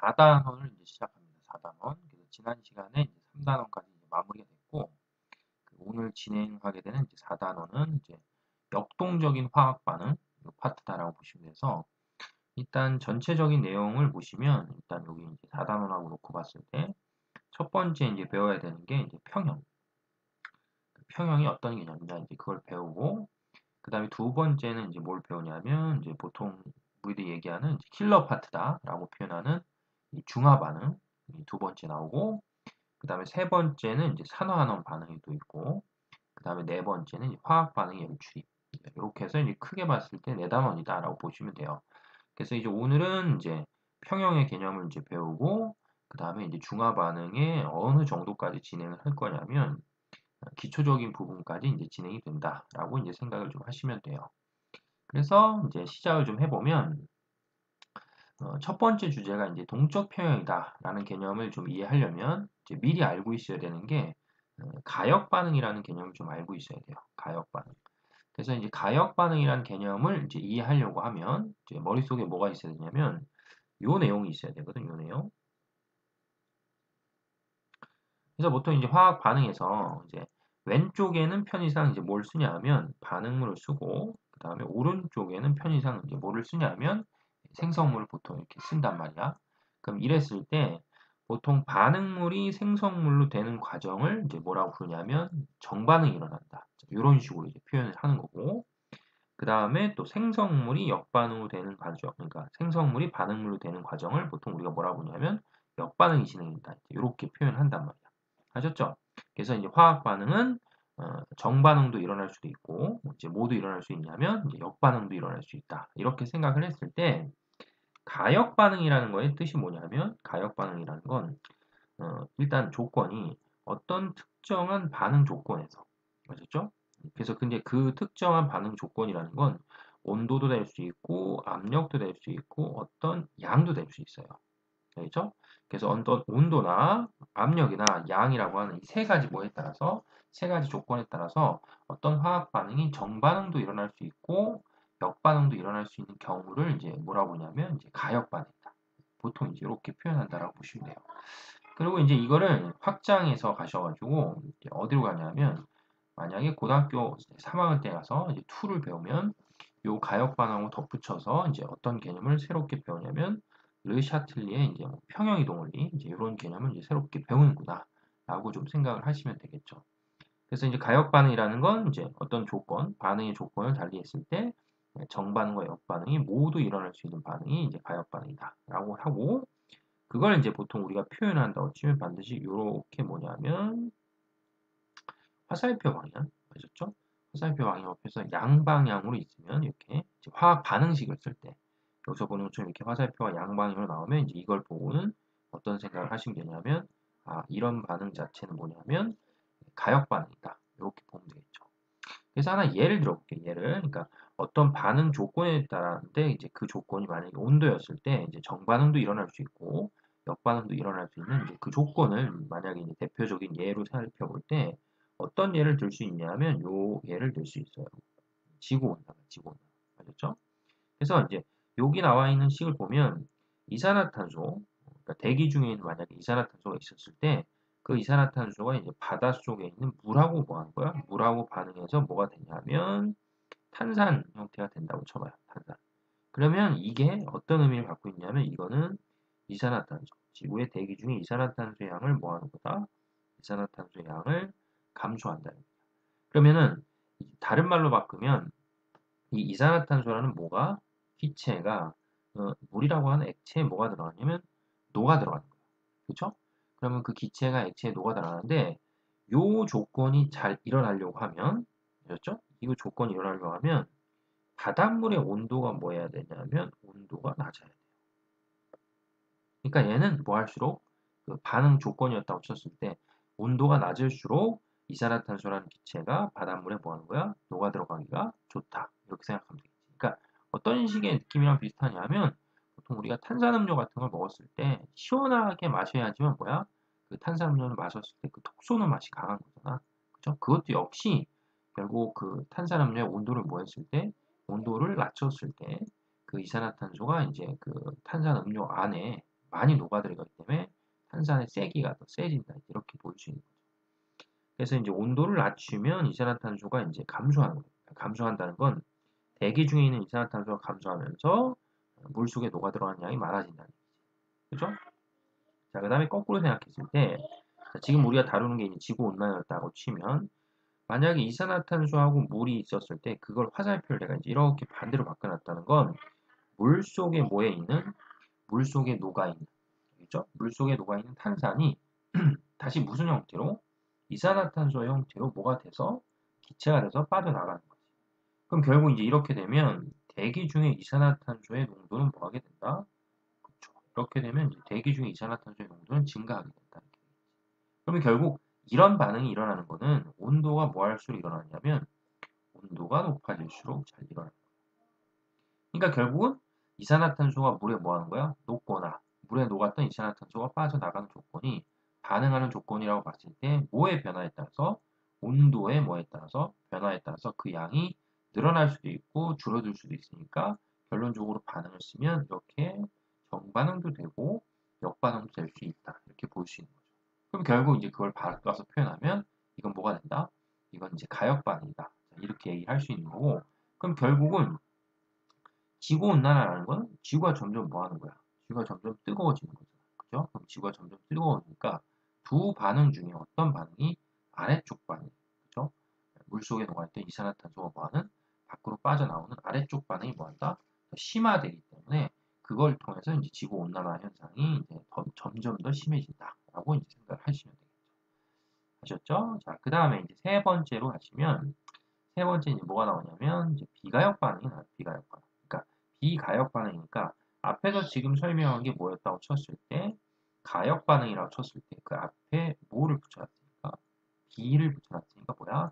4단원을 이제 시작합니다. 4단원. 그래서 지난 시간에 이제 3단원까지 이제 마무리가 됐고, 오늘 진행하게 되는 이제 4단원은 이제 역동적인 화학 반응 이 파트다라고 보시면 돼서 일단 전체적인 내용을 보시면 일단 여기 이제 4단원하고 놓고 봤을 때 첫 번째 이제 배워야 되는 게 이제 평형. 평형이 어떤 개념이냐 이제 그걸 배우고 그 다음에 두 번째는 이제 뭘 배우냐면 이제 보통 우리들이 얘기하는 이제 킬러 파트다라고 표현하는 이 중화 반응 이 두 번째 나오고 그 다음에 세 번째는 이제 산화환원 반응이 또 있고 그 다음에 네 번째는 이제 화학 반응의 열출입 이렇게 해서 이제 크게 봤을 때 네 단원이다라고 보시면 돼요. 그래서 이제 오늘은 이제 평형의 개념을 이제 배우고 그 다음에 이제 중화 반응에 어느 정도까지 진행을 할 거냐면 기초적인 부분까지 이제 진행이 된다라고 이제 생각을 좀 하시면 돼요. 그래서 이제 시작을 좀 해보면 첫 번째 주제가 이제 동적 평형이다라는 개념을 좀 이해하려면 이제 미리 알고 있어야 되는 게 가역 반응이라는 개념을 좀 알고 있어야 돼요. 가역 반응. 그래서 이제 가역 반응이라는 개념을 이제 이해하려고 하면 이제 머릿속에 뭐가 있어야 되냐면 요 내용이 있어야 되거든. 요 내용. 그래서 보통 이제 화학 반응에서 이제 왼쪽에는 편의상 이제 뭘 쓰냐 하면 반응물을 쓰고 그 다음에 오른쪽에는 편의상 이제 뭐를 쓰냐 하면 생성물을 보통 이렇게 쓴단 말이야. 그럼 이랬을 때 보통 반응물이 생성물로 되는 과정을 이제 뭐라고 부르냐면 정반응이 일어난다. 이런 식으로 이제 표현을 하는 거고 그 다음에 또 생성물이 역반응으로 되는 과정, 그러니까 생성물이 반응물로 되는 과정을 보통 우리가 뭐라고 부르냐면 역반응이 진행된다. 이렇게 표현한단 말이야. 아셨죠? 그래서 이제 화학 반응은 정반응도 일어날 수도 있고 이제 모두 일어날 수 있냐면 이제 역반응도 일어날 수 있다. 이렇게 생각을 했을 때 가역 반응이라는 거의 뜻이 뭐냐면 가역 반응이라는 건 일단 조건이 어떤 특정한 반응 조건에서 아셨죠? 그래서 근데 그 특정한 반응 조건이라는 건 온도도 될 수 있고 압력도 될 수 있고 어떤 양도 될 수 있어요. 알겠죠? 그래서 어떤 온도나 압력이나 양이라고 하는 이 세 가지 뭐에 따라서 세 가지 조건에 따라서 어떤 화학 반응이 정반응도 일어날 수 있고 역반응도 일어날 수 있는 경우를 이제 뭐라고 하냐면 이제 가역 반응이다. 보통 이제 이렇게 표현한다라고 보시면 돼요. 그리고 이제 이거를 확장해서 가셔가지고 이제 어디로 가냐면 만약에 고등학교 3학년 때 가서 이제 2를 배우면 요 가역 반응하고 덧붙여서 이제 어떤 개념을 새롭게 배우냐면 르샤틀리의 이제 뭐 평형이동 원리 이제 이런 개념을 이제 새롭게 배우는구나라고 좀 생각을 하시면 되겠죠. 그래서 이제 가역 반응이라는 건 이제 어떤 조건, 반응의 조건을 달리했을 때 정반응과 역반응이 모두 일어날 수 있는 반응이 이제 가역 반응이다라고 하고 그걸 이제 보통 우리가 표현한다고 치면 반드시 이렇게 뭐냐면 화살표 방향 아셨죠? 화살표 방향 옆에서 양방향으로 있으면 이렇게 화학 반응식을 쓸 때 여기서 보는 것처럼 이렇게 화살표가 양방향으로 나오면 이제 이걸 보고는 어떤 생각을 하시면 되냐면 아 이런 반응 자체는 뭐냐면 가역 반응이다 이렇게 보면 되겠죠. 그래서 하나 예를 들어볼게요. 예를 그러니까 어떤 반응 조건에 따라는데 이제 그 조건이 만약에 온도였을 때 이제 정반응도 일어날 수 있고 역반응도 일어날 수 있는 이제 그 조건을 만약에 이제 대표적인 예로 살펴볼 때 어떤 예를 들 수 있냐면 요 예를 들 수 있어요. 지구온난화, 지구온난화. 알겠죠? 그래서 이제 여기 나와 있는 식을 보면 이산화탄소, 그러니까 대기 중에 있는 만약에 이산화탄소가 있었을 때 그 이산화탄소가 이제 바닷속에 있는 물하고 뭐 하는 거야? 물하고 반응해서 뭐가 되냐면 탄산 형태가 된다고 쳐봐요. 탄산. 그러면 이게 어떤 의미를 갖고 있냐면 이거는 이산화탄소, 지구의 대기 중에 이산화탄소의 양을 뭐 하는 거다? 이산화탄소의 양을 감소한다는 거예요. 그러면은 다른 말로 바꾸면 이 이산화탄소라는 뭐가 기체가 물이라고 하는 액체에 뭐가 들어가냐면 녹아 들어가는 거예요. 그렇죠? 그러면 그 기체가 액체에 녹아 들어가는데 요 조건이 잘 일어나려고 하면 그렇죠? 이 조건이 일어나려고 하면 바닷물의 온도가 뭐 해야 되냐면 온도가 낮아야 돼요. 그러니까 얘는 뭐 할수록 그 반응 조건이었다고 쳤을 때 온도가 낮을수록 이산화탄소라는 기체가 바닷물에 뭐 하는 거야? 녹아 들어가기가 좋다. 이렇게 생각하면 되겠지. 그러니까 어떤 식의 느낌이랑 비슷하냐면 보통 우리가 탄산음료 같은 걸 먹었을 때 시원하게 마셔야지만 뭐야? 그 탄산음료를 마셨을 때 그 톡 쏘는 맛이 강한 거잖아. 그죠? 그것도 역시 결국 그 탄산음료의 온도를 뭐 했을 때 온도를 낮췄을 때 그 이산화탄소가 이제 그 탄산음료 안에 많이 녹아들어가기 때문에 탄산의 세기가 더 세진다. 이렇게 볼 수 있는 거죠. 그래서 이제 온도를 낮추면 이산화탄소가 이제 감소하는 거예요. 감소한다는 건 대기 중에 있는 이산화탄소가 감소하면서 물속에 녹아들어가는 양이 많아진다는 얘기죠. 그죠? 자, 그 다음에 거꾸로 생각했을 때, 지금 우리가 다루는 게 이제 지구온난화였다고 치면, 만약에 이산화탄소하고 물이 있었을 때, 그걸 화살표를 내가 이제 이렇게 반대로 바꿔놨다는 건, 물 속에 뭐에 있는, 물 속에 녹아있는, 그죠? 물 속에 녹아있는 탄산이 다시 무슨 형태로? 이산화탄소의 형태로 뭐가 돼서 기체가 돼서 빠져나가는 거지. 그럼 결국 이제 이렇게 되면 대기 중에 이산화탄소의 농도는 뭐 하게 된다? 그렇죠. 이렇게 되면 이제 대기 중에 이산화탄소의 농도는 증가하게 된다. 그러면 결국 이런 반응이 일어나는 거는 온도가 뭐 할수록 일어나냐면 온도가 높아질수록 잘 일어나는 거야. 그러니까 결국은 이산화탄소가 물에 뭐 하는 거야? 녹거나 물에 녹았던 이산화탄소가 빠져나가는 조건이 반응하는 조건이라고 봤을 때 뭐의 변화에 따라서 온도의 뭐에 따라서 변화에 따라서 그 양이 늘어날 수도 있고 줄어들 수도 있으니까 결론적으로 반응을 쓰면 이렇게 정반응도 되고 역반응도 될 수 있다. 이렇게 볼 수 있는 거죠. 그럼 결국 이제 그걸 바꿔서 표현하면 이건 뭐가 된다? 이건 이제 가역 반응이다. 이렇게 얘기할 수 있는 거고 그럼 결국은 지구온난화라는 건 지구가 점점 뭐 하는 거야? 지구가 점점 뜨거워지는 거잖아. 그죠? 그럼 지구가 점점 뜨거워지니까 두 반응 중에 어떤 반응이 아래쪽 반응, 그죠? 물속에 녹아있던 이산화탄소가 뭐 하는? 밖으로 빠져나오는 아래쪽 반응이 뭐 한다? 더 심화되기 때문에 그걸 통해서 이제 지구온난화 현상이 이제 점점 더 심해진다라고 이제 생각을 하시면 되겠죠. 아셨죠? 자, 그 다음에 이제 세 번째로 하시면 세 번째 이제 뭐가 나오냐면 이제 비가역 반응이 나와요. 비가역 반응. 그러니까 비가역 반응이니까 앞에서 지금 설명한 게 뭐였다고 쳤을 때 가역 반응이라고 쳤을 때 그 앞에 뭐를 붙여놨으니까 비를 붙여놨으니까 뭐야?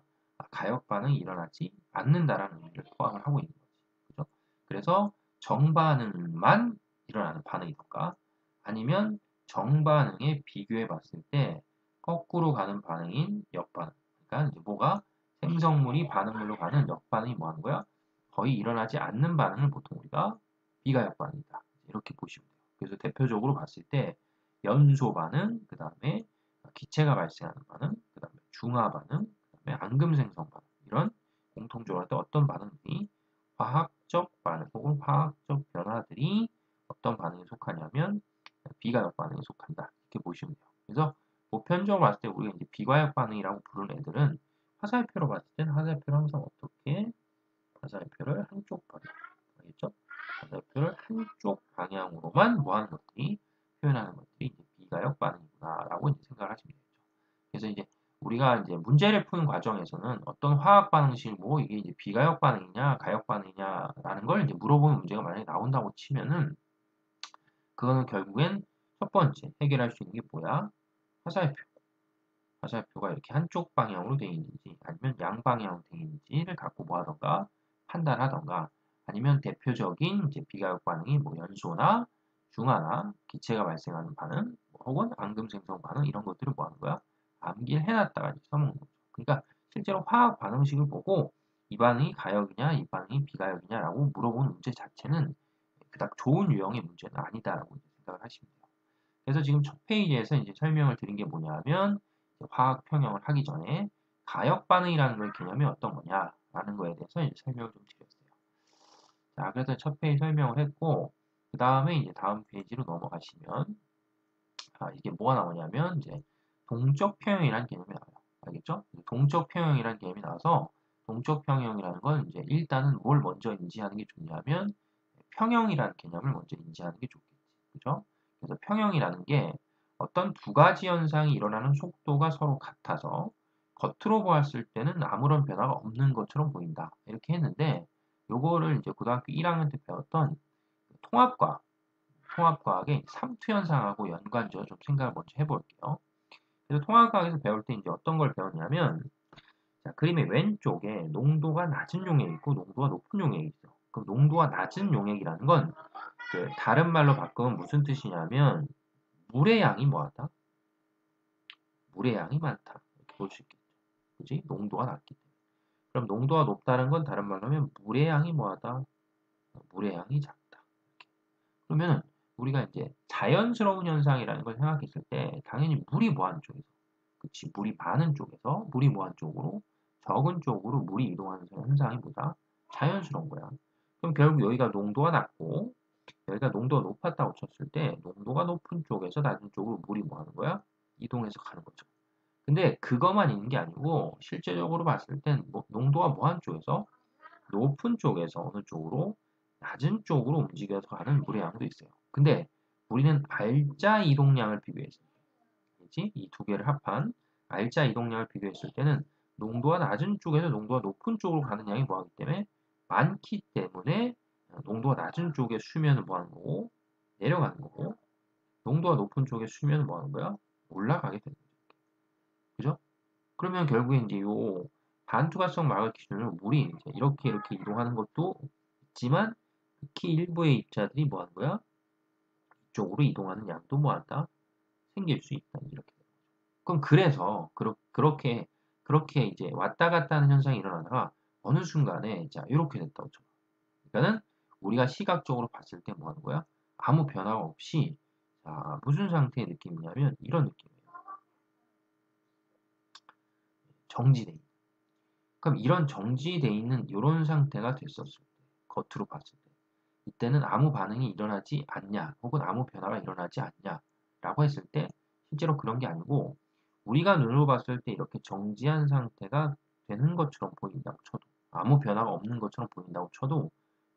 가역 반응이 일어나지 않는다라는 의미를 포함을 하고 있는 거지. 그죠? 그래서 정반응만 일어나는 반응이던가 아니면 정반응에 비교해 봤을 때 거꾸로 가는 반응인 역반응. 그러니까 이제 뭐가 생성물이 반응물로 가는 역반응이 뭐 하는 거야? 거의 일어나지 않는 반응을 보통 우리가 비가역 반응이다. 이렇게 보시면 돼요. 그래서 대표적으로 봤을 때 연소 반응, 그 다음에 기체가 발생하는 반응, 그 다음에 중화 반응, 그 다음에 앙금 생성 반응 이런 공통적으로 어떤 반응들이 화학적 반응 혹은 화학적 변화들이 어떤 반응에 속하냐면 비가역 반응에 속한다. 이렇게 보시면 돼요. 그래서 보편적으로 봤을 때 우리가 이제 비과역 반응이라고 부르는 애들은 화살표로 봤을 때는 화살표를 항상 어떻게 화살표를 한쪽 방향 알겠죠? 화살표를 한쪽 방향으로만 뭐 하는 것들이 표현하는 것들이 이제 비가역 반응이구나라고 이제 생각을 하시면 되죠. 그래서 이제 우리가 이제 문제를 푸는 과정에서는 어떤 화학 반응식 뭐 이게 이제 비가역 반응이냐 가역 반응이냐라는 걸 이제 물어보는 문제가 만약에 나온다고 치면은 그거는 결국엔 첫 번째 해결할 수 있는 게 뭐야? 화살표. 화살표가 이렇게 한쪽 방향으로 되어 있는지 아니면 양방향으로 되어 있는지를 갖고 뭐 하던가 판단하던가 아니면 대표적인 이제 비가역 반응이 뭐 연소나 중화나 기체가 발생하는 반응 혹은 앙금 생성 반응 이런 것들을 뭐 하는 거야? 암기를 해놨다가 이제 써먹는 거죠. 그러니까 실제로 화학 반응식을 보고 이 반응이 가역이냐 이 반응이 비가역이냐라고 물어보는 문제 자체는 그닥 좋은 유형의 문제는 아니다라고 이제 생각을 하시면 돼요. 그래서 지금 첫 페이지에서 이제 설명을 드린 게 뭐냐면 화학 평형을 하기 전에 가역 반응이라는 걸 개념이 어떤 거냐라는 거에 대해서 이제 설명을 좀 드렸어요. 자, 그래서 첫 페이지 설명을 했고 그 다음에 이제 다음 페이지로 넘어가시면 이게 뭐가 나오냐면 이제 동적 평형이라는 개념이 나와요. 알겠죠? 동적 평형이라는 개념이 나와서 동적 평형이라는 건 이제 일단은 뭘 먼저 인지하는 게 좋냐면 평형이라는 개념을 먼저 인지하는 게 좋겠지. 그죠? 그래서 평형이라는 게 어떤 두 가지 현상이 일어나는 속도가 서로 같아서 겉으로 보았을 때는 아무런 변화가 없는 것처럼 보인다. 이렇게 했는데 요거를 이제 고등학교 1학년 때 배웠던 통합과학의 삼투 현상하고 연관지어 좀 생각을 먼저 해볼게요. 그래서 통합과학에서 배울 때 이제 어떤 걸 배웠냐면 자, 그림의 왼쪽에 농도가 낮은 용액이 있고 농도가 높은 용액이 있어. 그럼 농도가 낮은 용액이라는 건 다른 말로 바꾸면 무슨 뜻이냐면 물의 양이 뭐하다? 물의 양이 많다. 이렇게 볼 수 있겠죠. 그지? 농도가 낮기 때문에. 그럼 농도가 높다는 건 다른 말로 하면 물의 양이 뭐하다? 물의 양이 작다. 이렇게. 그러면 우리가 이제 자연스러운 현상이라는 걸 생각했을 때 당연히 물이 뭐하는 쪽에서, 그치, 물이 많은 쪽에서 물이 뭐하는 쪽으로, 적은 쪽으로 물이 이동하는 현상이 뭐다? 자연스러운 거야. 그럼 결국 여기가 농도가 낮고 여기가 농도가 높았다고 쳤을 때 농도가 높은 쪽에서 낮은 쪽으로 물이 뭐하는 거야? 이동해서 가는 거죠. 근데 그것만 있는 게 아니고 실제적으로 봤을 땐 농도가 뭐하는 쪽에서 높은 쪽에서 어느 쪽으로 낮은 쪽으로 움직여서 가는 물의 양도 있어요. 근데 우리는 알자 이동량을 비교했을 때, 이 두 개를 합한 알자 이동량을 비교했을 때는 농도가 낮은 쪽에서 농도가 높은 쪽으로 가는 양이 뭐하기 때문에 많기 때문에 농도가 낮은 쪽의 수면은 뭐하는 거고 내려가는 거고, 농도가 높은 쪽의 수면은 뭐하는 거야? 올라가게 되는 거죠. 그죠? 그러면 결국에 이제 요 반투과성 막을 기준으로 물이 이제 이렇게 이동하는 것도 있지만 극히 일부의 입자들이 뭐 하는 거야? 이쪽으로 이동하는 양도 뭐 한다? 생길 수 있다. 이렇게. 그럼 그래서 그렇게 이제 왔다 갔다 하는 현상이 일어나다가 어느 순간에 자, 이렇게 됐다고 쳐. 그러니까는 우리가 시각적으로 봤을 때 뭐 하는 거야? 아무 변화가 없이 자, 무슨 상태의 느낌이냐면 이런 느낌이에요. 정지돼 있는. 그럼 이런 정지돼 있는 이런 상태가 됐었을 때, 겉으로 봤을 때, 이때는 아무 반응이 일어나지 않냐, 혹은 아무 변화가 일어나지 않냐라고 했을 때, 실제로 그런 게 아니고, 우리가 눈으로 봤을 때 이렇게 정지한 상태가 되는 것처럼 보인다고 쳐도, 아무 변화가 없는 것처럼 보인다고 쳐도,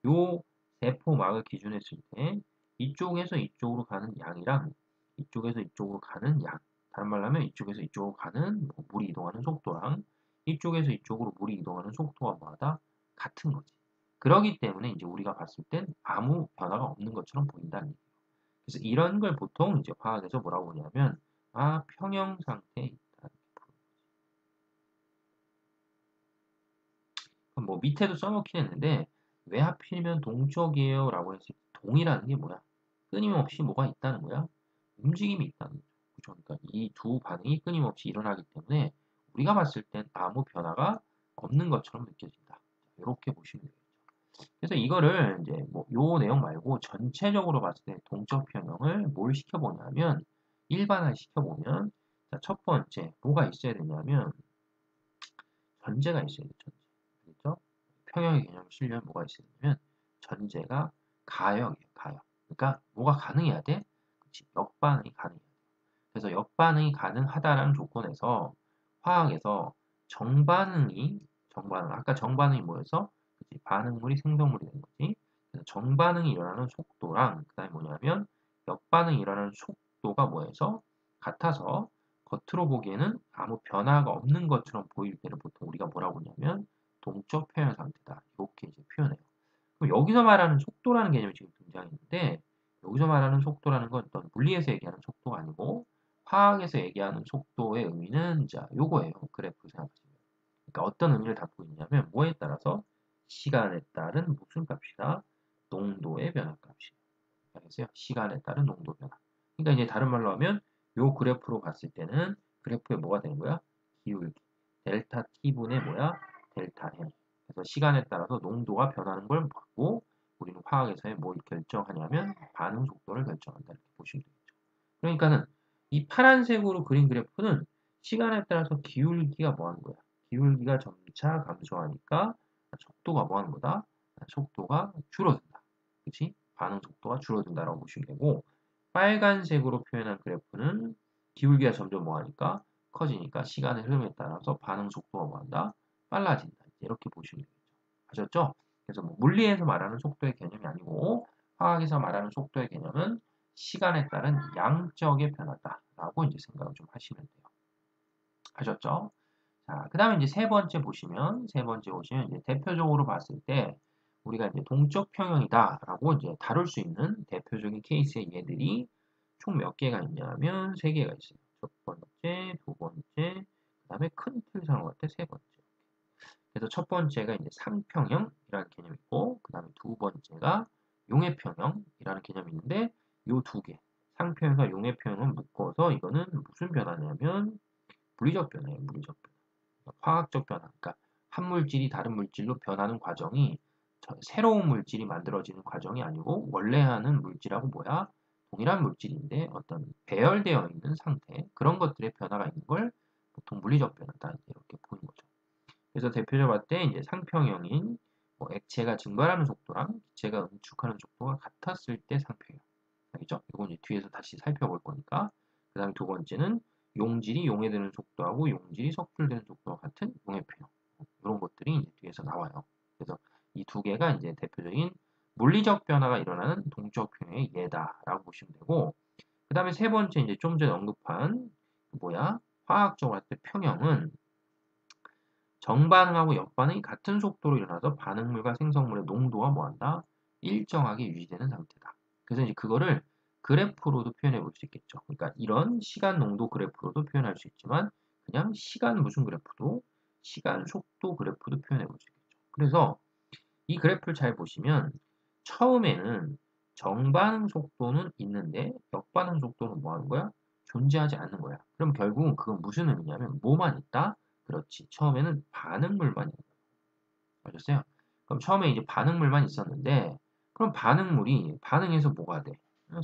요 세포막을 기준했을 때, 이쪽에서 이쪽으로 가는 양이랑, 이쪽에서 이쪽으로 가는 양, 다른 말로 하면 이쪽에서 이쪽으로 가는 물이 이동하는 속도랑, 이쪽에서 이쪽으로 물이 이동하는 속도가 뭐하다? 같은 거지. 그러기 때문에 이제 우리가 봤을 땐 아무 변화가 없는 것처럼 보인다는 얘기예요. 그래서 이런 걸 보통 이제 화학에서 뭐라고 보냐면 평형 상태에 있다. 그럼 뭐 밑에도 써놓긴 했는데 왜 하필이면 동적이에요? 라고 했을 때 동이라는 게 뭐야? 끊임없이 뭐가 있다는 거야? 움직임이 있다는 거죠. 그죠? 그러니까 이 두 반응이 끊임없이 일어나기 때문에 우리가 봤을 땐 아무 변화가 없는 것처럼 느껴진다. 이렇게 보시면 돼요. 그래서 이거를 이제 뭐 요 내용 말고 전체적으로 봤을 때 동적 평형을 뭘 시켜보냐면 일반화 시켜보면 자, 첫 번째 뭐가 있어야 되냐면 전제가 있어야 돼. 전제. 그렇죠? 평형의 개념을 쓰려면 뭐가 있어야 되냐면 전제가 가역이에요. 가역. 그러니까 뭐가 가능해야 돼? 그치? 역반응이 가능해야 돼. 그래서 역반응이 가능하다라는 조건에서 화학에서 정반응, 아까 정반응이 뭐였어? 그치? 반응물이 생성물이 된 거지. 그래서 정반응이 일어나는 속도랑, 그 다음에 뭐냐면, 역반응이 일어나는 속도가 뭐해서? 같아서, 겉으로 보기에는 아무 변화가 없는 것처럼 보일 때를 보통 우리가 뭐라고 하냐면, 동적 표현 상태다. 이렇게 이제 표현해요. 그럼 여기서 말하는 속도라는 개념이 지금 등장했는데, 여기서 말하는 속도라는 건 어떤 물리에서 얘기하는 속도가 아니고, 화학에서 얘기하는 속도의 의미는 자, 요거예요. 그래프 생각하시면. 그러니까 어떤 의미를 담고 있냐면 뭐에 따라서 시간에 따른 무슨 값이다? 농도의 변화 값이에요. 알겠어요? 시간에 따른 농도 변화. 그러니까 이제 다른 말로 하면 요 그래프로 봤을 때는 그래프에 뭐가 되는 거야? 기울기. 델타 t분의 뭐야? 델타 m. 그래서 시간에 따라서 농도가 변하는 걸 봤고 우리는 화학에서의 뭘 결정하냐면 반응 속도를 결정한다. 이렇게 보시면 되겠죠. 그러니까는 이 파란색으로 그린 그래프는 시간에 따라서 기울기가 뭐 하는 거야? 기울기가 점차 감소하니까 속도가 뭐 하는 거다? 속도가 줄어든다. 그치? 반응 속도가 줄어든다라고 보시면 되고 빨간색으로 표현한 그래프는 기울기가 점점 뭐 하니까 커지니까 시간의 흐름에 따라서 반응 속도가 뭐 한다? 빨라진다. 이렇게 보시면 되겠죠. 아셨죠? 그래서 뭐 물리에서 말하는 속도의 개념이 아니고 화학에서 말하는 속도의 개념은 시간에 따른 양적의 변화다라고 이제 생각을 좀 하시면 돼요. 아셨죠? 자, 그 다음에 이제 세 번째 보시면 이제 대표적으로 봤을 때 우리가 이제 동적 평형이다라고 이제 다룰 수 있는 대표적인 케이스의 얘들이 총 몇 개가 있냐면 세 개가 있어요. 첫 번째, 두 번째, 그 다음에 큰 틀상으로 할 때 세 번째. 그래서 첫 번째가 이제 상평형이라는 개념이 있고, 그 다음에 두 번째가 용해평형이라는 개념이 있는데, 요 두 개, 상평형과 용해평형은 묶어서 이거는 무슨 변화냐면 물리적 변화예요, 물리적 변화. 화학적 변화. 그러니까 한 물질이 다른 물질로 변하는 과정이 새로운 물질이 만들어지는 과정이 아니고 원래 하는 물질하고 뭐야? 동일한 물질인데 어떤 배열되어 있는 상태, 그런 것들의 변화가 있는 걸 보통 물리적 변화다 이렇게 보는 거죠. 그래서 대표적으로 봤을 때 이제 상평형인 뭐 액체가 증발하는 속도랑 기체가 응축하는 속도가 같았을 때 상평형. 알겠죠? 이건 이제 뒤에서 다시 살펴볼 거니까. 그 다음에 두 번째는 용질이 용해되는 속도하고 용질이 석출되는 속도가 같은 용해평형. 이런 것들이 이제 뒤에서 나와요. 그래서 이 두 개가 이제 대표적인 물리적 변화가 일어나는 동적 평형의 예다라고 보시면 되고, 그 다음에 세 번째 이제 좀 전에 언급한 화학적으로 할 때 평형은 정반응하고 역반응이 같은 속도로 일어나서 반응물과 생성물의 농도가 뭐한다? 일정하게 유지되는 상태다. 그래서 이제 그거를 그래프로도 표현해 볼 수 있겠죠. 그러니까 이런 시간 농도 그래프로도 표현할 수 있지만 그냥 시간 무슨 그래프도 시간 속도 그래프도 표현해 볼 수 있겠죠. 그래서 이 그래프를 잘 보시면 처음에는 정반응 속도는 있는데 역반응 속도는 뭐 하는 거야? 존재하지 않는 거야. 그럼 결국은 그건 무슨 의미냐면 뭐만 있다? 그렇지. 처음에는 반응물만 있는 거야. 아셨어요? 그럼 처음에 이제 반응물만 있었는데 그럼 반응물이 반응해서 뭐가 돼?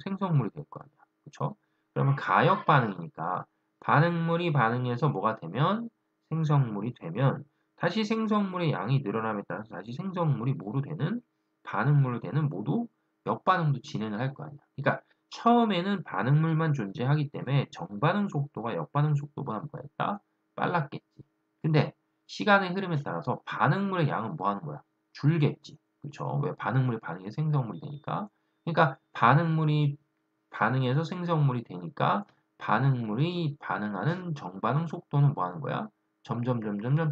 생성물이 될 거 아니야. 그렇죠? 그러면 가역 반응이니까 반응물이 반응해서 뭐가 되면 생성물이 되면 다시 생성물의 양이 늘어남에 따라서 다시 생성물이 뭐로 되는 반응물로 되는 모두 역반응도 진행을 할 거 아니야. 그러니까 처음에는 반응물만 존재하기 때문에 정반응 속도가 역반응 속도보다 뭐가 있다? 빨랐겠지. 근데 시간의 흐름에 따라서 반응물의 양은 뭐 하는 거야? 줄겠지. 그렇죠? 왜 반응물이 반응해서 생성물이 되니까. 그러니까 반응물이 반응해서 생성물이 되니까 반응물이 반응하는 정반응 속도는 뭐 하는 거야? 점점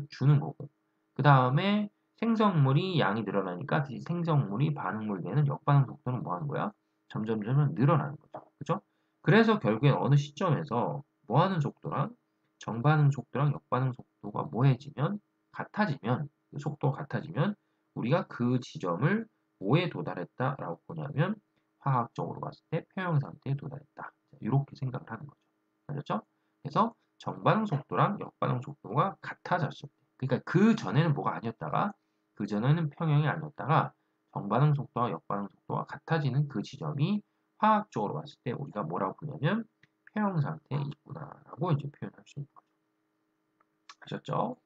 주는 거고. 그 다음에 생성물이 양이 늘어나니까 다시 생성물이 반응물 되는 역반응 속도는 뭐 하는 거야? 점점 늘어나는 거죠. 그죠? 그래서 결국엔 어느 시점에서 뭐 하는 속도랑 정반응 속도랑 역반응 속도가 뭐해지면 같아지면 그 속도가 같아지면 우리가 그 지점을 뭐에 도달했다라고 보냐면 화학적으로 봤을 때 평형 상태에 도달했다. 이렇게 생각을 하는 거죠. 알겠죠? 그래서 정반응 속도랑 역반응 속도가 같아졌을 때, 그러니까 그 전에는 뭐가 아니었다가 그 전에는 평형이 아니었다가 정반응 속도와 역반응 속도가 같아지는 그 지점이 화학적으로 봤을 때 우리가 뭐라고 부르냐면 평형 상태에 있구나라고 이제 표현할 수 있는 거죠. 아셨죠?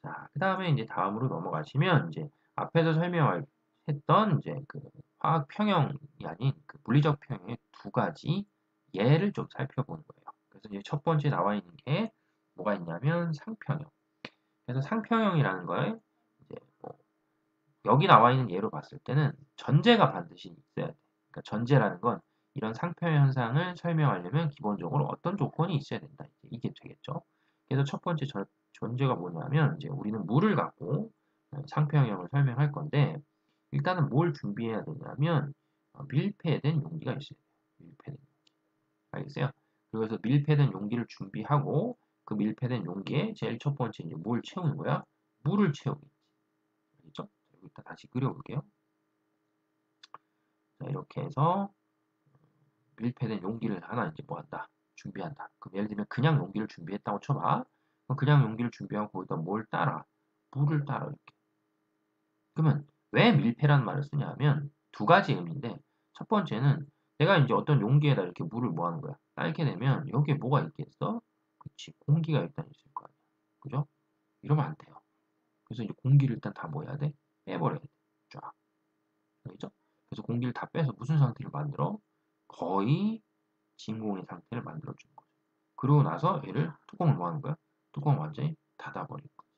자, 그 다음에 이제 다음으로 넘어가시면 이제 앞에서 설명했던 이제 그 화학 평형이 아닌 그 물리적 평형의 두 가지 예를 좀 살펴보는 거예요. 그래서 이제 첫 번째 나와 있는 게 뭐가 있냐면 상평형. 그래서 상평형이라는 거에 이제 뭐 여기 나와 있는 예로 봤을 때는 전제가 반드시 있어야 돼. 그러니까 전제라는 건 이런 상평형 현상을 설명하려면 기본적으로 어떤 조건이 있어야 된다. 이게 되겠죠. 그래서 첫 번째 전제가 뭐냐면 이제 우리는 물을 갖고 상평형을 설명할 건데 일단은 뭘 준비해야 되냐면 밀폐된 용기가 있어야 돼요. 밀폐된 용기. 알겠어요? 그래서 밀폐된 용기를 준비하고 그 밀폐된 용기에 제일 첫 번째 이제 뭘 채우는 거야? 물을 채우기. 알겠죠? 일단 다시 그려볼게요. 자, 이렇게 해서 밀폐된 용기를 하나 이제 뭐 한다? 준비한다. 그럼 예를 들면 그냥 용기를 준비했다고 쳐봐. 그럼 그냥 용기를 준비하고 거기다 뭘 따라? 물을 따라 이렇게. 그러면 왜 밀폐라는 말을 쓰냐 하면 두 가지 의미인데 첫 번째는 내가 이제 어떤 용기에다 이렇게 물을 뭐 하는 거야? 따게 되면 여기에 뭐가 있겠어? 그치, 공기가 일단 있을 거 아니야. 그죠? 이러면 안 돼요. 그래서 이제 공기를 일단 다 뭐 해야 돼? 빼버려야 돼. 쫙. 알겠죠? 그래서 공기를 다 빼서 무슨 상태를 만들어? 거의 진공의 상태를 만들어주는 거죠. 그러고 나서 얘를 뚜껑을 뭐 하는 거야? 뚜껑을 완전히 닫아버리는 거지.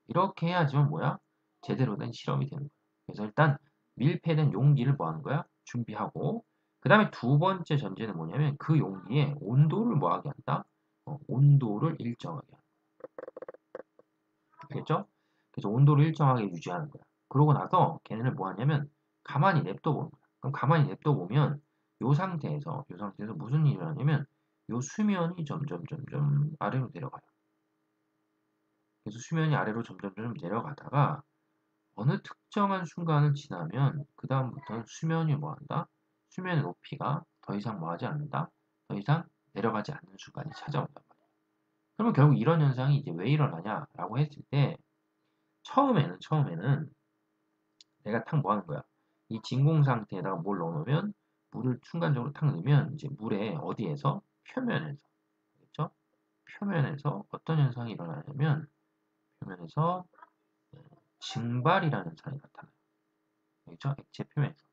이렇게 해야지만 뭐야? 제대로 된 실험이 되는 거야. 그래서 일단 밀폐된 용기를 뭐 하는 거야? 준비하고 그 다음에 두 번째 전제는 뭐냐면 그 용기에 온도를 뭐 하게 한다? 온도를 일정하게 한다. 알겠죠? 그래서 온도를 일정하게 유지하는 거야. 그러고 나서 걔네를 뭐 하냐면 가만히 냅둬 보는 거야. 그럼 가만히 냅둬 보면 요 상태에서 무슨 일이 일어나냐면 요 수면이 점점 아래로 내려가요. 그래서 수면이 아래로 점점 내려가다가 어느 특정한 순간을 지나면 그 다음부터는 수면이 뭐 한다? 수면의 높이가 더 이상 뭐 하지 않는다? 더 이상 내려가지 않는 순간이 찾아온단 말이야. 그러면 결국 이런 현상이 이제 왜 일어나냐라고 했을 때 처음에는 내가 탁 뭐 하는 거야? 이 진공 상태에다가 뭘 넣어놓으면 물을 순간적으로 탁 넣으면 이제 물에 어디에서 표면에서 그렇죠? 표면에서 어떤 현상이 일어나냐면 표면에서 증발이라는 현상이 나타나요. 그렇죠? 액체 표면에서.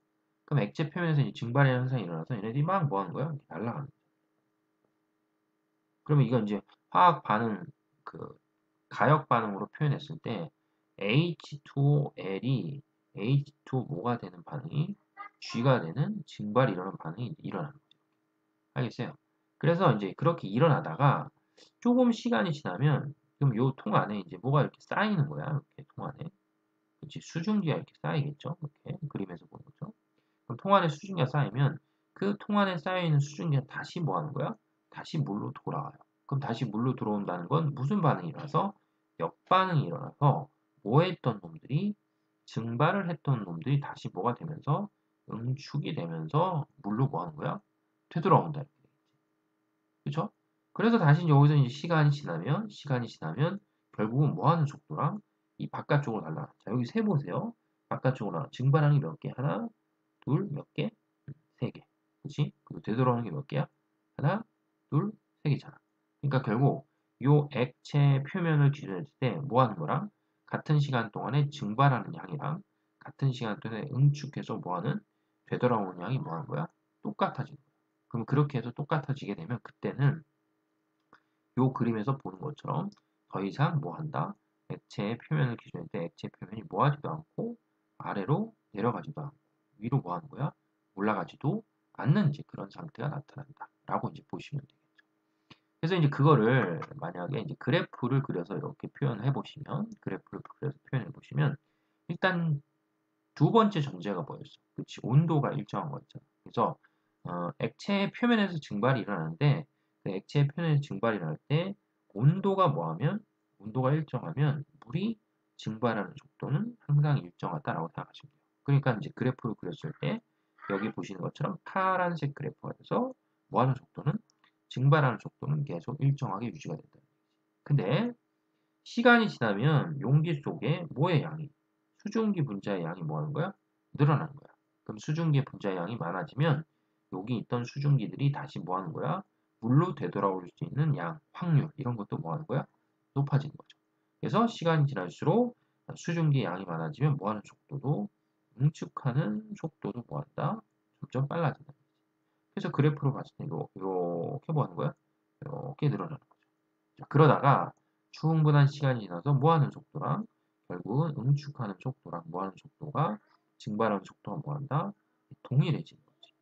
그럼 액체 표면에서 이제 증발이라는 현상이 일어나서 얘네들이 막 뭐 하는 거야? 날아가는 거야. 그러면 이건 이제 화학 반응 그 가역 반응으로 표현했을 때 H2L이 H2O 뭐가 되는 반응이 G가 되는 증발이 일어나는 반응이 일어나는 거죠. 알겠어요? 그래서 이제 그렇게 일어나다가 조금 시간이 지나면 그럼 요 통 안에 이제 뭐가 이렇게 쌓이는 거야. 이렇게 통 안에. 그렇지. 수증기가 이렇게 쌓이겠죠. 이렇게 그림에서 보는 거죠. 그럼 통 안에 수증기가 쌓이면 그 통 안에 쌓여있는 수증기가 다시 뭐 하는 거야? 다시 물로 돌아와요. 그럼 다시 물로 들어온다는 건 무슨 반응이 일어나서? 역반응이 일어나서 뭐 했던 놈들이 증발을 했던 놈들이 다시 뭐가 되면서 응축이 되면서 물로 뭐 하는 거야? 되돌아온다. 그죠? 그래서 다시 여기서 이제 시간이 지나면 결국은 뭐 하는 속도랑 이 바깥쪽으로 날아가. 자, 여기 세 보세요. 바깥쪽으로 날아. 증발하는 게 몇 개? 하나, 둘, 몇 개? 세 개. 그치? 그리고 되돌아오는 게 몇 개야? 하나, 둘, 세 개잖아. 그러니까 결국 요 액체 표면을 기준했을 때 뭐 하는 거랑 같은 시간 동안에 증발하는 양이랑 같은 시간 동안에 응축해서 뭐 하는 되돌아오는 양이 뭐 하는 거야? 똑같아지는 거야. 그럼 그렇게 해서 똑같아지게 되면 그때는 요 그림에서 보는 것처럼 더 이상 뭐 한다? 액체의 표면을 기준할 때 액체 표면이 뭐 하지도 않고 아래로 내려가지도 않고 위로 뭐 하는 거야? 올라가지도 않는 이제 그런 상태가 나타난다. 라고 이제 보시면 되겠죠. 그래서 이제 그거를 만약에 이제 그래프를 그려서 이렇게 표현해 보시면 그래프를 그려서 표현해 보시면 일단 두 번째 전제가 뭐였어? 그치, 온도가 일정한 거였잖아. 그래서 액체의 표면에서 증발이 일어나는데 그 액체의 표면에서 증발이 일어날 때 온도가 뭐하면 온도가 일정하면 물이 증발하는 속도는 항상 일정하다라고 생각하시면 돼요. 그러니까 이제 그래프를 그렸을 때 여기 보시는 것처럼 파란색 그래프가 돼서 뭐하는 속도는 증발하는 속도는 계속 일정하게 유지가 된다. 근데 시간이 지나면 용기 속에 뭐의 양이 수증기 분자의 양이 뭐 하는 거야? 늘어나는 거야. 그럼 수증기 분자의 양이 많아지면 여기 있던 수증기들이 다시 뭐 하는 거야? 물로 되돌아올 수 있는 양, 확률 이런 것도 뭐 하는 거야? 높아지는 거죠. 그래서 시간이 지날수록 수증기의 양이 많아지면 뭐 하는 속도도 응축하는 속도도 뭐 한다? 점점 빨라진다. 그래서 그래프로 봤을 때 이렇게 뭐 하는 거야? 이렇게 늘어나는 거죠. 자, 그러다가 충분한 시간이 지나서 뭐하는 속도랑 결국은 응축하는 속도랑 뭐하는 속도가 증발하는 속도가 뭐한다? 동일해지는 거지.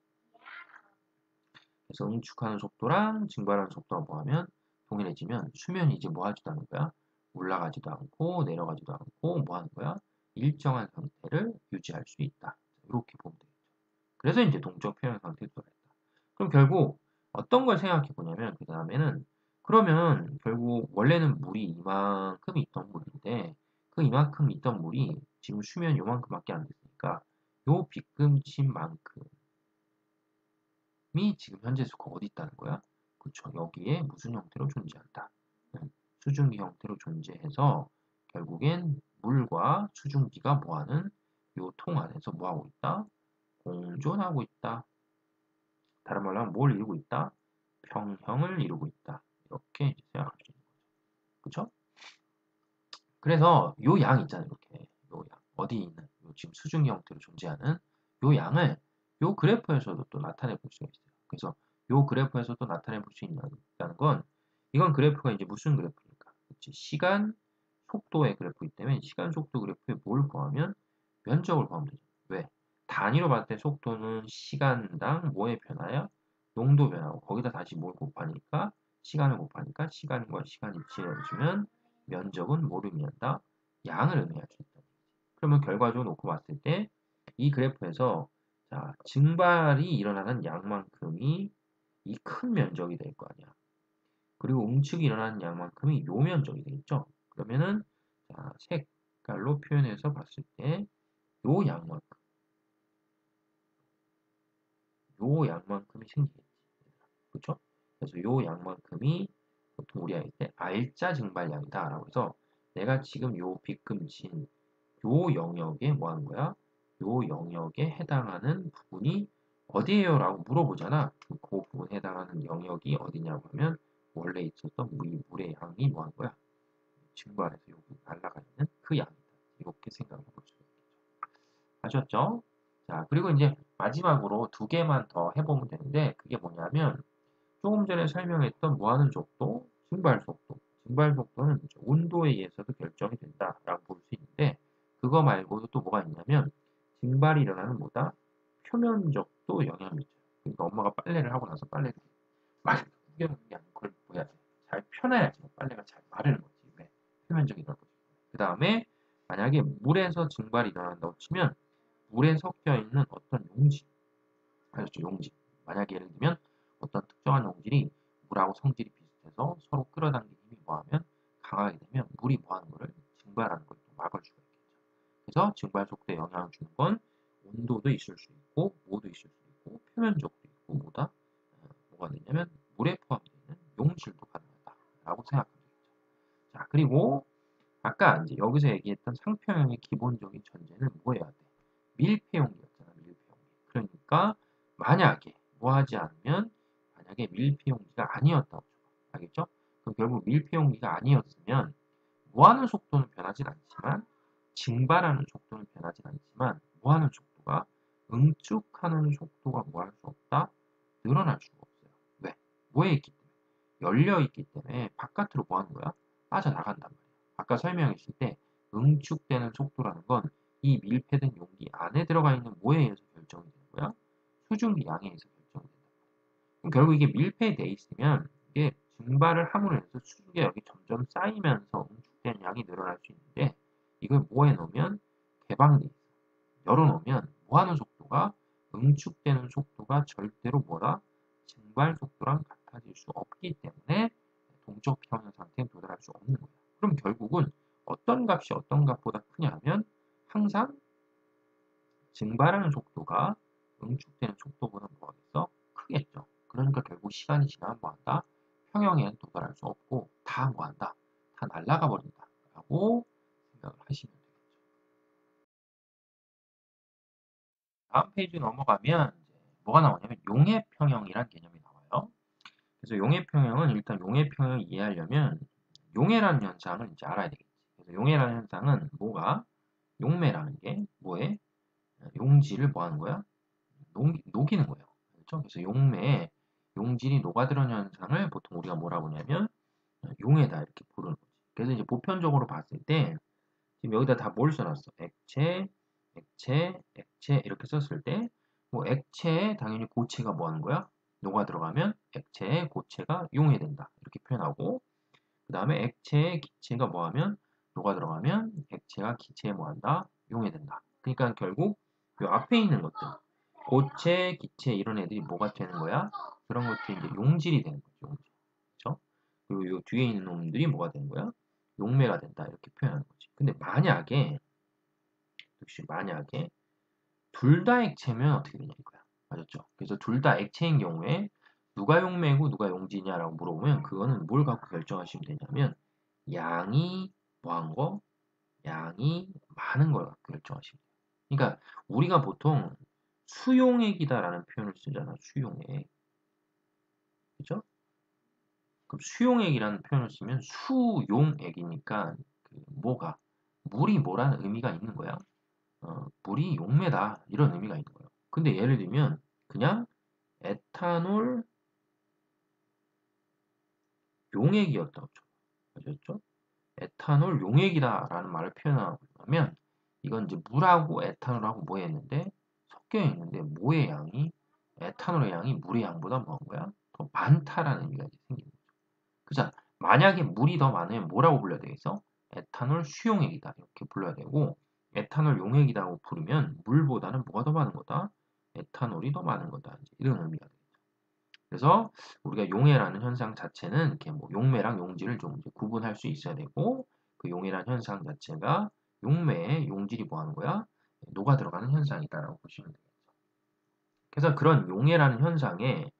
그래서 응축하는 속도랑 증발하는 속도가 뭐하면 동일해지면 수면이 이제 뭐하지도 않는 거야? 올라가지도 않고 내려가지도 않고 뭐하는 거야? 일정한 상태를 유지할 수 있다. 이렇게 보면 되겠죠. 그래서 이제 동적 표현 상태에 들어있다. 그럼 결국 어떤 걸 생각해 보냐면 그 다음에는 그러면 결국 원래는 물이 이만큼 있던 물인데 그 이만큼 있던 물이 지금 수면 요만큼밖에 안 됐으니까 요 빗금침만큼이 지금 현재 수가 어디 있다는 거야? 그쵸. 여기에 무슨 형태로 존재한다. 수증기 형태로 존재해서 결국엔 물과 수증기가 뭐하는 요 통 안에서 뭐하고 있다? 공존하고 있다. 다른 말로 하면 뭘 이루고 있다? 평형을 이루고 있다. 이렇게 이제 생각할 수 있는 거죠. 그쵸? 그래서 요 양 있잖아요. 이렇게 요 양. 어디 있는 요 지금 수증기 형태로 존재하는 요 양을 요 그래프에서도 또 나타내 볼 수가 있어요. 그래서 요 그래프에서 또 나타내 볼 수 있다는 건 이건 그래프가 이제 무슨 그래프입니까? 그치? 시간 속도의 그래프이기 때문에 시간 속도 그래프에 뭘 구하면 면적을 구하면 되죠. 왜? 단위로 봤을 때 속도는 시간당 뭐의 변화야? 농도 변화고 거기다 다시 뭘 곱하니까 시간을 곱하니까 시간과 시간이 지어주면 면적은 뭐를 의미한다? 양을 의미할 수 있다. 그러면 결과적으로 놓고 봤을 때 이 그래프에서 자, 증발이 일어나는 양만큼이 이 큰 면적이 될 거 아니야. 그리고 응축이 일어나는 양만큼이 요 면적이 되겠죠. 그러면은 자, 색깔로 표현해서 봤을 때 요 양만큼, 요 양만큼이 생기겠지. 그렇죠? 그래서 요 양만큼이 보통 우리가 할 때 R자 증발량이다 라고 해서 내가 지금 요 빗금친 요 영역에 뭐 하는 거야? 요 영역에 해당하는 부분이 어디예요? 라고 물어보잖아. 그 부분에 해당하는 영역이 어디냐고 하면 원래 있었던 물의 양이 뭐 한 거야? 증발해서 여기 날아가 있는 그 양이다. 이렇게 생각을 해볼 수가 있겠죠. 아셨죠? 자, 그리고 이제 마지막으로 두 개만 더 해보면 되는데 그게 뭐냐면 조금 전에 설명했던 무한은 속도, 증발 속도. 증발 속도는 온도에 의해서도 결정이 된다라고 볼 수 있는데 그거 말고도 또 뭐가 있냐면 증발이 일어나는 뭐다? 표면적도 영향을 미쳐요. 그러니까 엄마가 빨래를 하고 나서 빨래를 막 구겨놓는 게 아니고 그걸 뭐야 잘 펴놔야지 빨래가 잘 마르는 거지. 왜? 표면적인 넓어지고. 그 다음에 만약에 물에서 증발이 일어난다고 치면 물에 섞여 있는 어떤 용질, 아셨죠? 용질. 만약에 예를 들면 어떤 특정한 용질이 물하고 성질이 비슷해서 서로 끌어당기는 힘이 뭐하면 강하게 되면 물이 뭐하는 거를 증발하는 걸 또 막을 수가 있겠죠. 그래서 증발 속도에 영향을 주는 건 온도도 있을 수 있고 뭐도 있을 수 있고 표면적도 있고 뭐가 되냐면 물에 포함되어 있는 용질도 가능하다라고 생각하면 되겠죠. 자, 그리고 아까 이제 여기서 얘기했던 상평형의 기본적인 전제는 뭐여야 돼? 밀폐용기였잖아, 밀폐용기. 그러니까 만약에 뭐 하지 않으면 만약에 밀폐용기가 아니었다고 쳐. 알겠죠? 그럼 결국 밀폐용기가 아니었으면 뭐하는 속도는 변하진 않지만 증발하는 속도는 변하진 않지만 뭐하는 속도가 응축하는 속도가 뭐 할 수 없다? 늘어날 수가 없어요. 왜? 뭐에 있기 때문에? 열려 있기 때문에 바깥으로 뭐 하는 거야? 빠져나간단 말이야. 아까 설명했을 때 응축되는 속도라는 건 이 밀폐된 용기 안에 들어가 있는 뭐에 의해서 결정이 되는 거야? 수증기 양에 의해서 결정이 된다. 그럼 결국 이게 밀폐돼 있으면 이게 증발을 함으로 해서 수증기가 여기 점점 쌓이면서 응축되는 양이 늘어날 수 있는데 이걸 뭐에 넣으면 개방돼 있어. 열어놓으면 뭐하는 속도가 응축되는 속도가 절대로 뭐다? 증발 속도랑 같아질 수 없기 때문에 동적 평형 상태에 도달할 수 없는 거야. 그럼 결국은 어떤 값이 어떤 값보다 크냐 하면 항상 증발하는 속도가 응축되는 속도보다 뭐하겠어? 크겠죠. 그러니까 결국 시간이 지나면 뭐한다? 평형에 도달할 수 없고 다 뭐한다? 다 날아가 버린다. 라고 생각을 하시면 되겠죠. 다음 페이지 넘어가면 이제 뭐가 나오냐면 용해평형이란 개념이 나와요. 그래서 용해평형은 일단 용해평형을 이해하려면 용해라는 현상을 이제 알아야 되겠지. 그래서 용해라는 현상은 뭐가? 용매라는 게 뭐에? 용질을 뭐 하는 거야? 녹이는 거예요. 그렇죠? 그래서 용매에 용질이 녹아들어는 현상을 보통 우리가 뭐라고 하냐면 용해다 이렇게 부르는 거지. 그래서 이제 보편적으로 봤을 때 지금 여기다 다 뭘 써놨어? 액체, 액체, 액체 이렇게 썼을 때 뭐 액체에 당연히 고체가 뭐 하는 거야? 녹아 들어가면 액체에 고체가 용해된다. 이렇게 표현하고 그 다음에 액체에 기체가 뭐 하면 녹아 들어가면 액체가 기체에 뭐 한다? 용해된다. 그러니까 결국 이 앞에 있는 것들 고체, 기체 이런 애들이 뭐가 되는 거야? 그런 것들이 이제 용질이 되는 거죠. 용질. 그렇죠? 그리고 이 뒤에 있는 놈들이 뭐가 되는 거야? 용매가 된다. 이렇게 표현하는 거지. 근데 만약에 역시 만약에 둘 다 액체면 어떻게 되냐 이거야. 맞았죠? 그래서 둘 다 액체인 경우에 누가 용매고 누가 용지냐라고 물어보면 그거는 뭘 갖고 결정하시면 되냐면 양이 뭐한 거? 양이 많은 걸 갖고 결정하시면 돼요. 그러니까 우리가 보통 수용액이다라는 표현을 쓰잖아. 수용액. 그죠? 그럼 수용액이라는 표현을 쓰면 수용액이니까 그 뭐가 물이 뭐라는 의미가 있는 거야. 물이 용매다 이런 의미가 있는 거예요. 근데 예를 들면 그냥 에탄올 용액이었다고 쳐. 아셨죠? 에탄올 용액이다라는 말을 표현하면 이건 이제 물하고 에탄올하고 뭐 했는데 섞여 있는데 뭐의 양이 에탄올의 양이 물의 양보다 뭐한 거야? 더 많다라는 의미가 이제 생기는 거죠. 그죠? 만약에 물이 더 많으면 뭐라고 불러야 되겠어? 에탄올 수용액이다 이렇게 불러야 되고 에탄올 용액이라고 부르면 물보다는 뭐가 더 많은 거다? 에탄올이 더 많은 거다. 이제 이런 의미가 되겠죠. 그래서 우리가 용해라는 현상 자체는 이렇게 뭐 용매랑 용질을 좀 이제 구분할 수 있어야 되고 그 용해라는 현상 자체가 용매에 용질이 뭐 하는 거야? 녹아 들어가는 현상이다라고 보시면 되겠죠. 그래서 그런 용해라는 현상에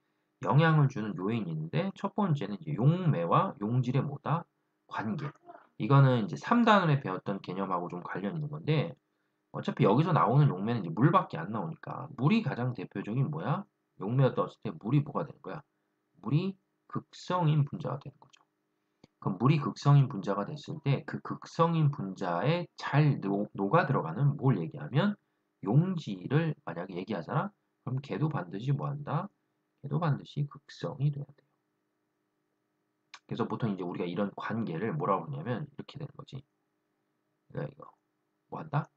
영향을 주는 요인이 있는데 첫 번째는 이제 용매와 용질의 뭐다? 관계. 이거는 이제 3단원에 배웠던 개념하고 좀 관련 있는 건데 어차피 여기서 나오는 용매는 이제 물밖에 안 나오니까 물이 가장 대표적인 뭐야? 용매가 떴을 때 물이 뭐가 되는 거야? 물이 극성인 분자가 되는 거죠. 그럼 물이 극성인 분자가 됐을 때 그 극성인 분자에 잘 녹아 들어가는 뭘 얘기하면 용질을 만약에 얘기하잖아? 그럼 걔도 반드시 뭐 한다? 걔도 반드시 극성이 돼야 돼요. 그래서 보통 이제 우리가 이런 관계를 뭐라고 하냐면 이렇게 되는 거지. 그러니까 이거 뭐 한다?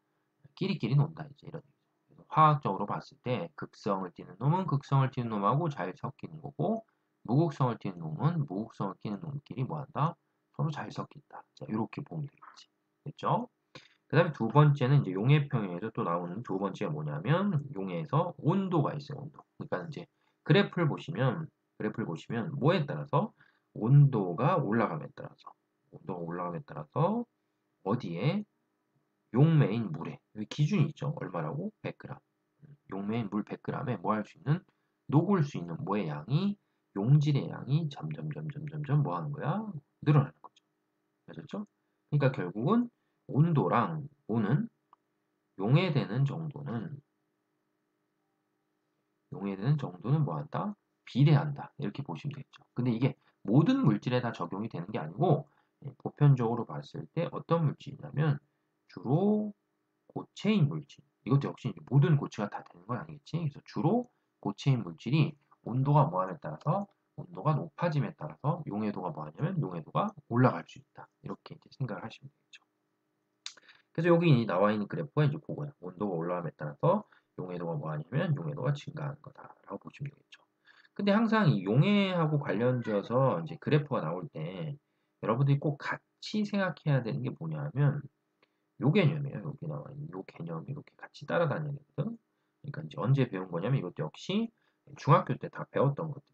끼리끼리 논다 이제 이런 얘기죠. 그래서 화학적으로 봤을 때 극성을 띠는 놈은 극성을 띠는 놈하고 잘 섞이는 거고 무극성을 띠는 놈은 무극성을 띠는 놈끼리 뭐 한다? 서로 잘 섞인다. 자, 이렇게 보면 되겠지. 됐죠? 그 다음에 두 번째는 이제 용해평에서 또 나오는 두 번째가 뭐냐면 용해에서 온도가 있어요. 온도. 그러니까 이제 그래프를 보시면 뭐에 따라서 온도가 올라감에 따라서 어디에 용매인 물에 여기 기준이 있죠. 얼마라고? 100g. 용매인 물 100g에 뭐 할 수 있는 녹을 수 있는 뭐의 양이 용질의 양이 점점 뭐 하는 거야? 늘어나는 거죠. 아셨죠? 그러니까 결국은 온도랑 오는 용해되는 정도는 뭐 한다? 비례한다. 이렇게 보시면 되겠죠. 근데 이게 모든 물질에 다 적용이 되는 게 아니고 보편적으로 봤을 때 어떤 물질이냐면 주로 고체인 물질. 이것도 역시 모든 고체가 다 되는 건 아니겠지. 그래서 주로 고체인 물질이 온도가 높아짐에 따라서 용해도가 뭐 하냐면 용해도가 올라갈 수 있다. 이렇게 이제 생각을 하시면 되겠죠. 그래서 여기 나와 있는 그래프가 이제 그거야. 온도가 올라감에 따라서 용해도가 뭐 하냐면 용해도가 증가하는 거다라고 보시면 되겠죠. 근데 항상 이 용해하고 관련지어서 이제 그래프가 나올 때 여러분들이 꼭 같이 생각해야 되는 게 뭐냐면 요 개념이에요. 여기 나와 있는 요 개념이 이렇게 같이 따라다녀야 되거든. 그러니까 이제 언제 배운 거냐면 이것도 역시 중학교 때 다 배웠던 것들이지.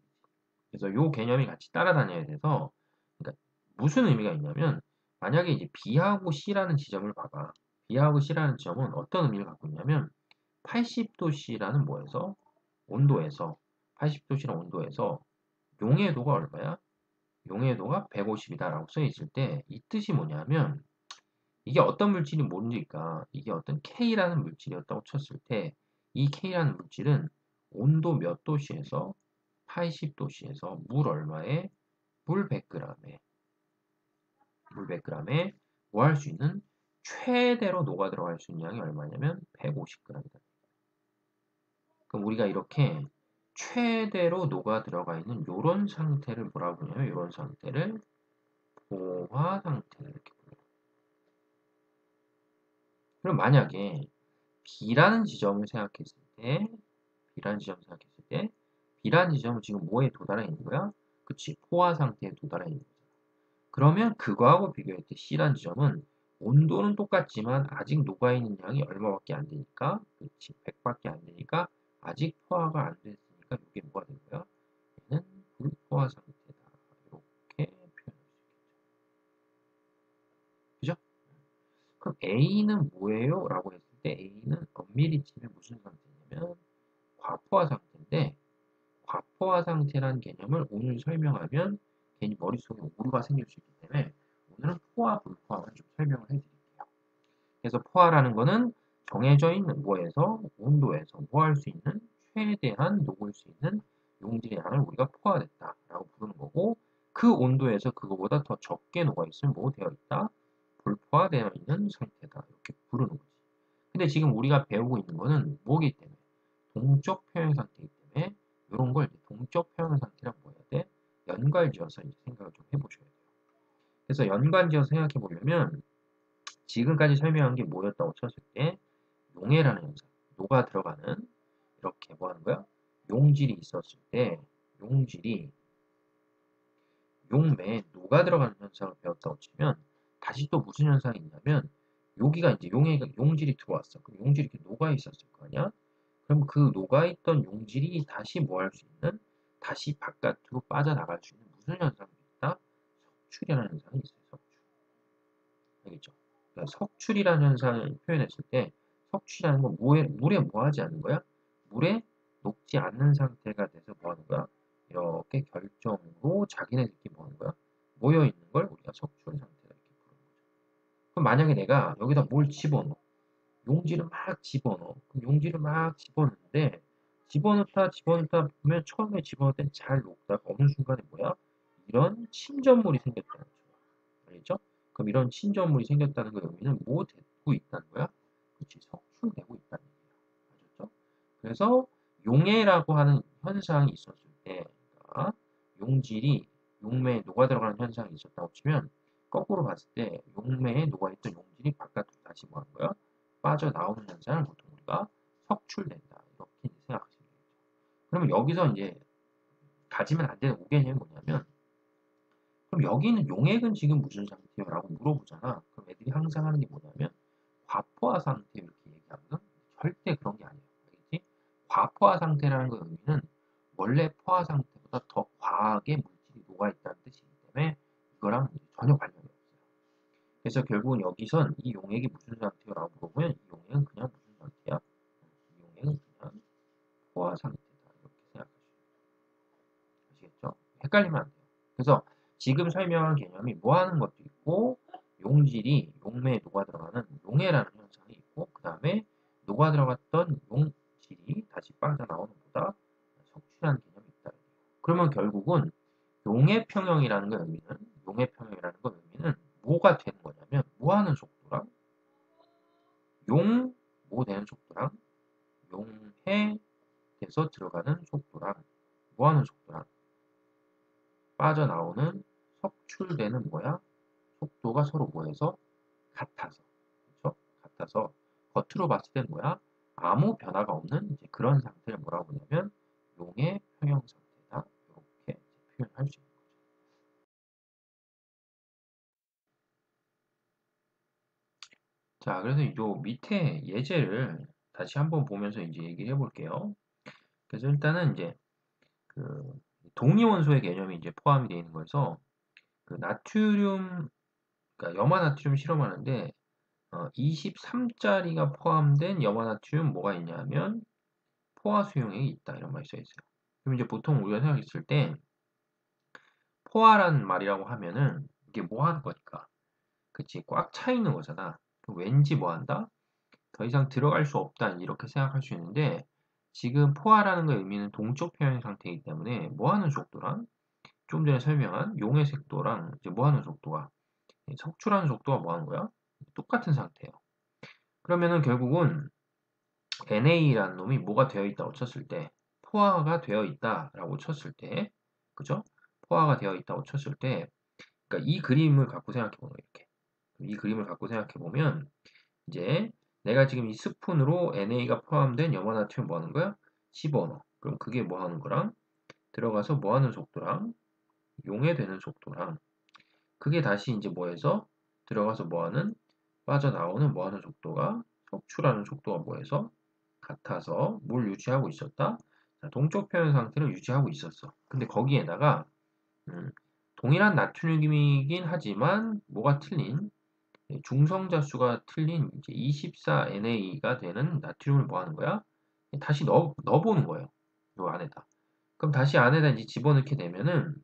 그래서 요 개념이 같이 따라다녀야 돼서 그러니까 무슨 의미가 있냐면 만약에 이제 B하고 C라는 지점을 봐봐. B하고 C라는 지점은 어떤 의미를 갖고 있냐면 80도 C라는 뭐에서 온도에서 80도 C라는 온도에서 용해도가 얼마야? 용해도가 150이다라고 써 있을 때 이 뜻이 뭐냐면 이게 어떤 물질이 뭔지니까 이게 어떤 K라는 물질이었다고 쳤을 때 이 K라는 물질은 온도 몇 도씨에서 80도씨에서 물 얼마에 물 100g에 뭐 할 수 있는 최대로 녹아 들어갈 수 있는 양이 얼마냐면 150g이다. 그럼 우리가 이렇게 최대로 녹아 들어가 있는 이런 상태를 뭐라고 부르냐면 이런 상태를 포화 상태 이렇게 불러요. 그럼 만약에 B라는 지점을 생각했을 때 B라는 지점은 지금 뭐에 도달해 있는 거야? 그치, 포화 상태에 도달해 있는 거잖아. 그러면 그거하고 비교할 때 C라는 지점은 온도는 똑같지만 아직 녹아있는 양이 얼마밖에 안 되니까, 그치, 100밖에 안 되니까 아직 포화가 안 됐으니까 이게 뭐가 되는 거야? 얘는 불포화 상태다. 이렇게 표현할 수 있겠죠. 그죠? 그럼 A는 뭐예요? 라고 했을 때 A는 엄밀히 치면 무슨 상태냐면 과포화 상태인데 과포화 상태라는 개념을 오늘 설명하면 괜히 머릿속에 오류가 생길 수 있기 때문에 오늘은 포화, 불포화만 좀 설명을 해드릴게요. 그래서 포화라는 거는 정해져 있는 뭐에서 온도에서 뭐 할 수 있는 최대한 녹을 수 있는 용질의 양을 우리가 포화됐다라고 부르는 거고 그 온도에서 그거보다 더 적게 녹아 있으면 뭐 되어 있다? 불포화되어 있는 상태다 이렇게 부르는 거지. 근데 지금 우리가 배우고 있는 거는 뭐기 때문에 동적 표현 상태이기 때문에 이런 걸 동적 표현 상태라고 뭐 해야 돼? 연관지어서 이제 생각을 좀 해보셔야 돼요. 그래서 연관지어서 생각해 보려면 지금까지 설명한 게 뭐였다고 쳤을 때 용해라는 현상, 녹아 들어가는 이렇게 뭐 하는 거야? 용질이 있었을 때 용질이 용매에 녹아 들어가는 현상을 배웠다고 치면 다시 또 무슨 현상이 있냐면 여기가 이제 용질이 들어왔어. 그럼 용질이 이렇게 녹아 있었을 거 아니야? 그럼 그 녹아있던 용질이 다시 뭐 할 수 있는? 다시 바깥으로 빠져나갈 수 있는 무슨 현상이 있다? 석출이라는 현상이 있어요. 석출. 알겠죠? 그러니까 석출이라는 현상을 표현했을 때 석출이라는 건 물에 뭐 하지 않는 거야? 물에 녹지 않는 상태가 돼서 뭐 하는 거야? 이렇게 결정으로 자기네들끼리 뭐 하는 거야? 모여 있는 걸 우리가 석출 상태다 이렇게 부르는 거죠. 그럼 만약에 내가 여기다 뭘 집어넣어? 용지를 막 집어넣어. 그럼 용지를 막 집어넣는데 집어넣다 보면 처음에 집어넣을 땐 잘 녹다가 어느 순간에 뭐야? 이런 침전물이 생겼다는 거죠. 알겠죠? 그럼 이런 침전물이 생겼다는 거 의미는 뭐 되고 있다는 거야? 그렇지, 석출되고 있다는 얘기야. 아셨죠? 그래서 용해라고 하는 현상이 있었을 때, 그러니까 용질이 용매에 녹아 들어가는 현상이 있었다고 치면 거꾸로 봤을 때 용매에 녹아있던 용질이 바깥으로 다시 뭐 하는 거야? 빠져나오는 현상을 보통 우리가 석출된다. 이렇게 생각하시면 되겠죠. 그러면 여기서 이제 가지면 안 되는 오개념이 뭐냐면, 그럼 여기는 용액은 지금 무슨 상태요? 라고 물어보잖아. 그럼 애들이 항상 하는 게 뭐냐면 과포화 상태 이렇게 얘기하거든. 절대 그런 게 아니에요. 알겠지? 과포화 상태라는 그 의미는 원래 포화 상태보다 더 과하게 물질이 녹아있다는 뜻이기 때문에 이거랑 전혀 관련이 없어요. 그래서 결국은 여기선 이 용액이 무슨 상태요? 라고 물어보면 이 용액은 그냥 무슨 상태야? 이 용액은 그냥 포화 상태다. 이렇게 생각하시면 아시겠죠? 헷갈리면 안 돼요. 그래서 지금 설명한 개념이 뭐 하는 것도 있고, 용질이 용매에 녹아 들어가는 용해라는 현상이 있고, 그 다음에 녹아 들어갔던 용질이 다시 빠져나오는 보다 석출하는 개념이 있다. 그러면 결국은 용해평형이라는 거 의미는, 용해평형이라는 거 의미는 뭐가 되는 거냐면, 뭐 하는 속도랑 뭐 되는 속도랑 용해에서 들어가는 속도랑 뭐 하는 속도랑 빠져나오는 석출되는 뭐야? 속도가 서로 뭐해서 같아서, 그렇죠? 같아서 겉으로 봤을 땐 뭐야? 아무 변화가 없는 이제 그런 상태를 뭐라고 보냐면 용의 평형 상태다. 이렇게 표현할 수 있는 거죠. 자, 그래서 이 밑에 예제를 다시 한번 보면서 이제 얘기를 해볼게요. 그래서 일단은 이제 그 동위원소의 개념이 이제 포함이 되어 있는 거여서 그 나트륨, 그러니까 염화나트륨 실험하는데 23짜리가 포함된 염화나트륨 뭐가 있냐면 포화 수용액이 있다 이런 말이 써 있어요. 그럼 이제 보통 우리가 생각했을 때 포화라는 말이라고 하면은 이게 뭐 하는 거니까, 그치? 꽉 차 있는 거잖아. 그럼 왠지 뭐 한다? 더 이상 들어갈 수 없다 이렇게 생각할 수 있는데, 지금 포화라는 거 의미는 동적 평형 상태이기 때문에 뭐 하는 속도랑 좀 전에 설명한 용의 색도랑 이제 뭐 하는 속도가, 석출하는 속도가 뭐 하는 거야? 똑같은 상태예요. 그러면은 결국은 NA라는 놈이 뭐가 되어 있다고 쳤을 때, 포화가 되어 있다라고 쳤을 때, 그죠? 포화가 되어 있다고 쳤을 때, 그러니까 이 그림을 갖고 생각해 보는 거예요. 이렇게. 이 그림을 갖고 생각해 보면 이제 내가 지금 이 스푼으로 NA가 포함된 염화나트륨 뭐 하는 거야? 집어넣어. 그럼 그게 뭐 하는 거랑 들어가서 뭐 하는 속도랑 용해되는 속도랑 그게 다시 이제 뭐해서 들어가서 뭐 하는 빠져나오는 뭐 하는 속도가 석출하는 속도가 뭐해서 같아서 뭘 유지하고 있었다? 자, 동적 표현 상태를 유지하고 있었어. 근데 거기에다가 동일한 나트륨이긴 하지만 뭐가 틀린, 중성자 수가 틀린 이제 24NA가 되는 나트륨을 뭐 하는 거야? 다시 넣어보는 거예요. 요 안에다. 그럼 다시 안에다 이제 집어넣게 되면은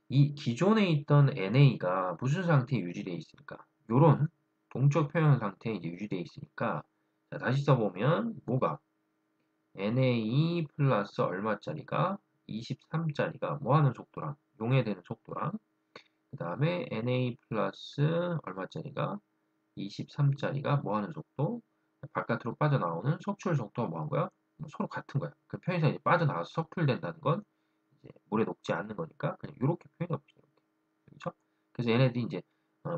이 기존에 있던 NA가 무슨 상태에 유지되어 있습니까? 요런 동적 표현 상태에 이제 유지되어 있으니까, 자, 다시 써보면 뭐가 NA 플러스 얼마짜리가 23짜리가 뭐하는 속도랑 용해되는 속도랑 그 다음에 NA 플러스 얼마짜리가 23짜리가 뭐하는 속도, 바깥으로 빠져나오는 석출 속도가 뭐한 거야? 뭐 서로 같은 거야. 그 편의상이 빠져나와서 석출된다는 건 이제 물에 녹지 않는 거니까 그냥 이렇게 표현해 봅시다. 그렇죠? 그래서 얘네들이 이제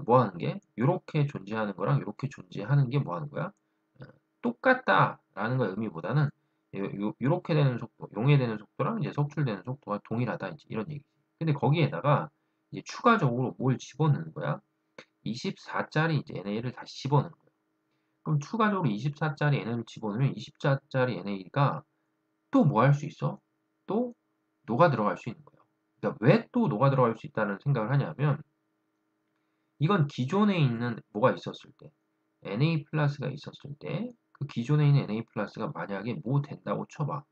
뭐 하는 게 이렇게 존재하는 거랑 이렇게 존재하는 게 뭐 하는 거야? 어, 똑같다라는 거 의미보다는 이렇게 되는 속도, 용해되는 속도랑 이제 석출되는 속도가 동일하다 이제 이런 얘기지. 근데 거기에다가 이제 추가적으로 뭘 집어넣는 거야? 24짜리 이제 NA를 다시 집어넣는 거야. 그럼 추가적으로 24짜리 NA를 집어넣으면 24짜리 NA가 또 뭐 할 수 있어? 또 녹아 들어갈 수 있는 거예요. 그러니까 왜 또 녹아 들어갈 수 있다는 생각을 하냐면, 이건 기존에 있는 뭐가 있었을 때, Na 플러스가 있었을 때, 그 기존에 있는 Na 플러스가 만약에 뭐 된다고 쳐봐.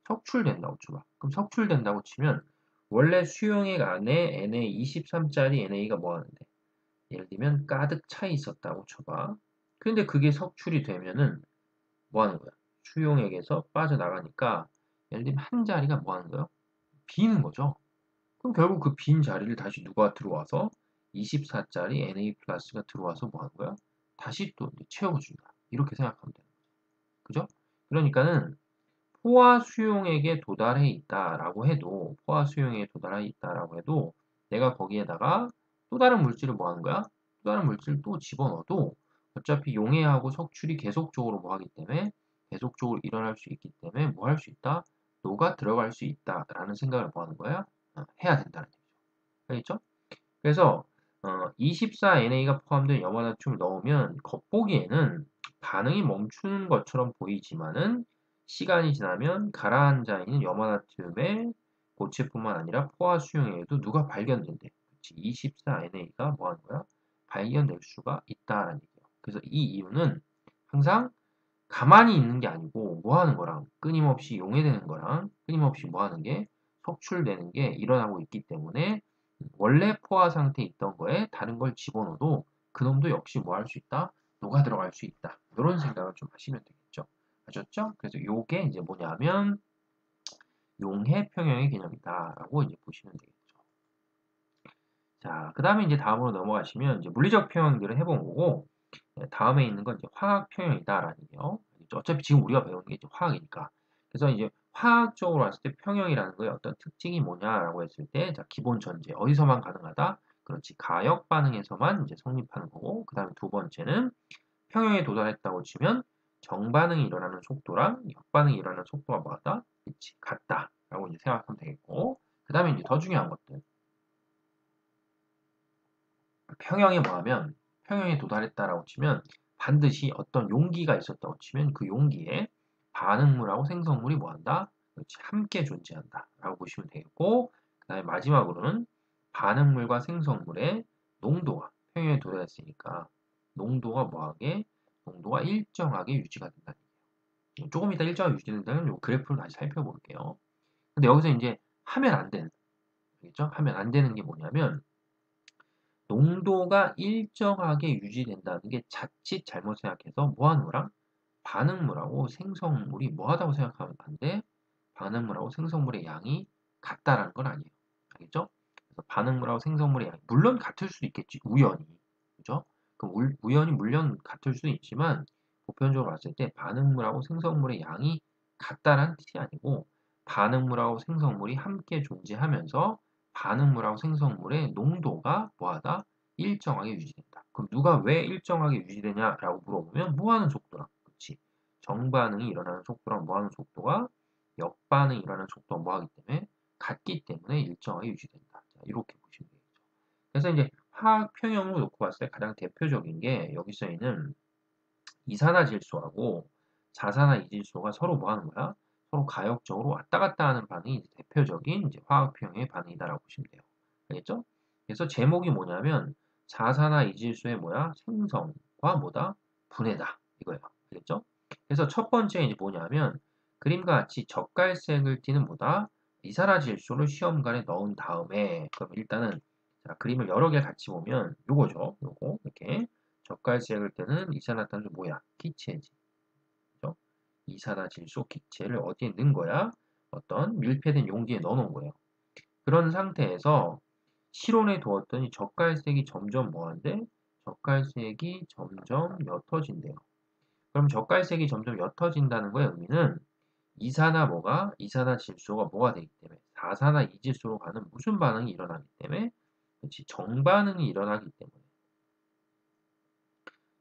석출된다고 쳐봐. 그럼 석출된다고 치면, 원래 수용액 안에 NA 23짜리 NA가 뭐 하는데? 예를 들면 가득 차 있었다고 쳐봐. 근데 그게 석출이 되면은 뭐 하는 거야? 수용액에서 빠져나가니까 예를 들면 한 자리가 뭐 하는 거예요? 비는 거죠. 그럼 결국 그 빈 자리를 다시 누가 들어와서 24짜리 Na 플러스가 들어와서 뭐 하는 거야? 다시 또 채워준다. 이렇게 생각하면 되는 거죠. 그죠? 그러니까는 포화 수용액에 도달해 있다라고 해도 포화 수용액에 도달해 있다라고 해도 내가 거기에다가 또 다른 물질을 뭐 하는 거야? 또 다른 물질을 또 집어넣어도 어차피 용해하고 석출이 계속적으로 뭐 하기 때문에 계속적으로 일어날 수 있기 때문에 뭐 할 수 있다? 녹아 들어갈 수 있다라는 생각을 뭐 하는 거야? 해야 된다는 얘기죠. 알겠죠? 그래서 24NA가 포함된 염화나트륨을 넣으면 겉보기에는 반응이 멈추는 것처럼 보이지만은 시간이 지나면 가라앉아 있는 염화나트륨의 고체뿐만 아니라 포화 수용액에도 누가 발견된대. 24NA가 뭐 하는 거야? 발견될 수가 있다라는 얘기예요. 그래서 이 이유는 항상 가만히 있는 게 아니고 뭐 하는 거랑 끊임없이 용해되는 거랑 끊임없이 뭐 하는 게 속출되는 게 일어나고 있기 때문에 원래 포화 상태에 있던 거에 다른 걸 집어넣어도 그놈도 역시 뭐 할 수 있다? 녹아 들어갈 수 있다. 이런 생각을 좀 하시면 되겠죠. 아셨죠? 그래서 요게 이제 뭐냐면 용해 평형의 개념이다라고 이제 보시면 되겠죠. 자, 그 다음에 이제 다음으로 넘어가시면 이제 물리적 평형들을 해본 거고 다음에 있는 건 이제 화학 평형이다라는 얘기요. 어차피 지금 우리가 배우는 게 이제 화학이니까. 그래서 이제 화학적으로 봤을 때 평형이라는 거의 어떤 특징이 뭐냐라고 했을 때, 자, 기본 전제. 어디서만 가능하다? 그렇지. 가역 반응에서만 이제 성립하는 거고, 그 다음에 두 번째는 평형에 도달했다고 치면 정반응이 일어나는 속도랑 역반응이 일어나는 속도가 뭐하다? 그렇지. 같다라고 이제 생각하면 되겠고, 그 다음에 이제 더 중요한 것들. 평형이 뭐하면 평형에 도달했다라고 치면 반드시 어떤 용기가 있었다고 치면 그 용기에 반응물하고 생성물이 뭐한다? 그렇지, 함께 존재한다 라고 보시면 되겠고 그 다음에 마지막으로는 반응물과 생성물의 농도가 평형에 도달했으니까 농도가 뭐하게? 농도가 일정하게 유지가 된다는 얘기예요. 조금 이따 일정하게 유지된다는 요 그래프를 다시 살펴볼게요. 근데 여기서 이제 하면 안 되는, 알겠죠? 하면 안 되는 게 뭐냐면 농도가 일정하게 유지된다는 게 자칫 잘못 생각해서 뭐하는 거랑 반응물하고 생성물이 뭐하다고 생각하면 안 돼? 반응물하고 생성물의 양이 같다라는 건 아니에요. 알겠죠? 그래서 반응물하고 생성물의 양이 물론 같을 수도 있겠지. 우연히. 그죠? 그 우연히 물론 같을 수도 있지만 보편적으로 봤을 때 반응물하고 생성물의 양이 같다라는 뜻이 아니고 반응물하고 생성물이 함께 존재하면서 반응물하고 생성물의 농도가 뭐하다? 일정하게 유지된다. 그럼 누가 왜 일정하게 유지되냐라고 물어보면 뭐하는 속도랑, 그렇지? 정반응이 일어나는 속도랑 뭐하는 속도가 역반응이 일어나는 속도가 뭐하기 때문에 같기 때문에 일정하게 유지된다. 자, 이렇게 보시면 되겠죠. 그래서 이제 화학 평형으로 놓고 봤을 때 가장 대표적인 게 여기서 있는 이산화질소하고 자산화이질소가 서로 뭐 하는 거야? 서로 가역적으로 왔다 갔다 하는 반응이 대표적인 이제 화학평형의 반응이다라고 보시면 돼요. 알겠죠? 그래서 제목이 뭐냐면 자산화이질소의 뭐야? 생성과 뭐다? 분해다. 이거예요. 알겠죠? 그래서 첫 번째 이제 뭐냐면 그림과 같이 젓갈색을 띠는 뭐다? 이산화질소를 시험관에 넣은 다음에 그럼 일단은 자, 그림을 여러 개 같이 보면 요거죠. 요거 이렇게 젓갈색을 때는 이산화탄소 뭐야? 기체지. 그죠? 이산화질소 기체를 어디에 넣은 거야? 어떤 밀폐된 용기에 넣어놓은 거예요. 그런 상태에서 실온에 두었더니 젓갈색이 점점 뭐한데? 젓갈색이 점점 옅어진대요. 그럼 젓갈색이 점점 옅어진다는 거의 의미는 이산화질소가 뭐가 되기 때문에 사산화이질소로 가는 무슨 반응이 일어나기 때문에 그렇지 정반응이 일어나기 때문에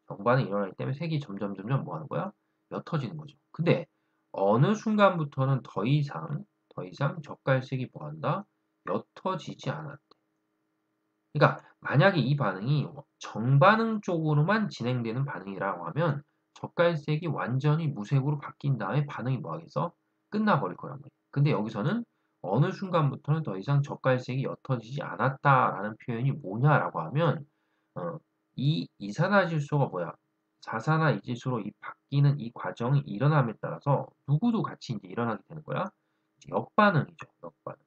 정반응이 일어나기 때문에 색이 점점 뭐 하는 거야? 옅어지는 거죠. 근데 어느 순간부터는 더 이상 젓갈색이 뭐 한다? 옅어지지 않았대. 그러니까 만약에 이 반응이 정반응 쪽으로만 진행되는 반응이라고 하면 젓갈색이 완전히 무색으로 바뀐 다음에 반응이 뭐 하겠어? 끝나버릴 거란 말이야. 근데 여기서는 어느 순간부터는 더 이상 젓갈색이 옅어지지 않았다라는 표현이 뭐냐라고 하면 이 이산화질소가 뭐야? 자산화이질소로 이 바뀌는 이 과정이 일어남에 따라서 누구도 같이 이제 일어나게 되는 거야? 이제 역반응이죠. 역반응.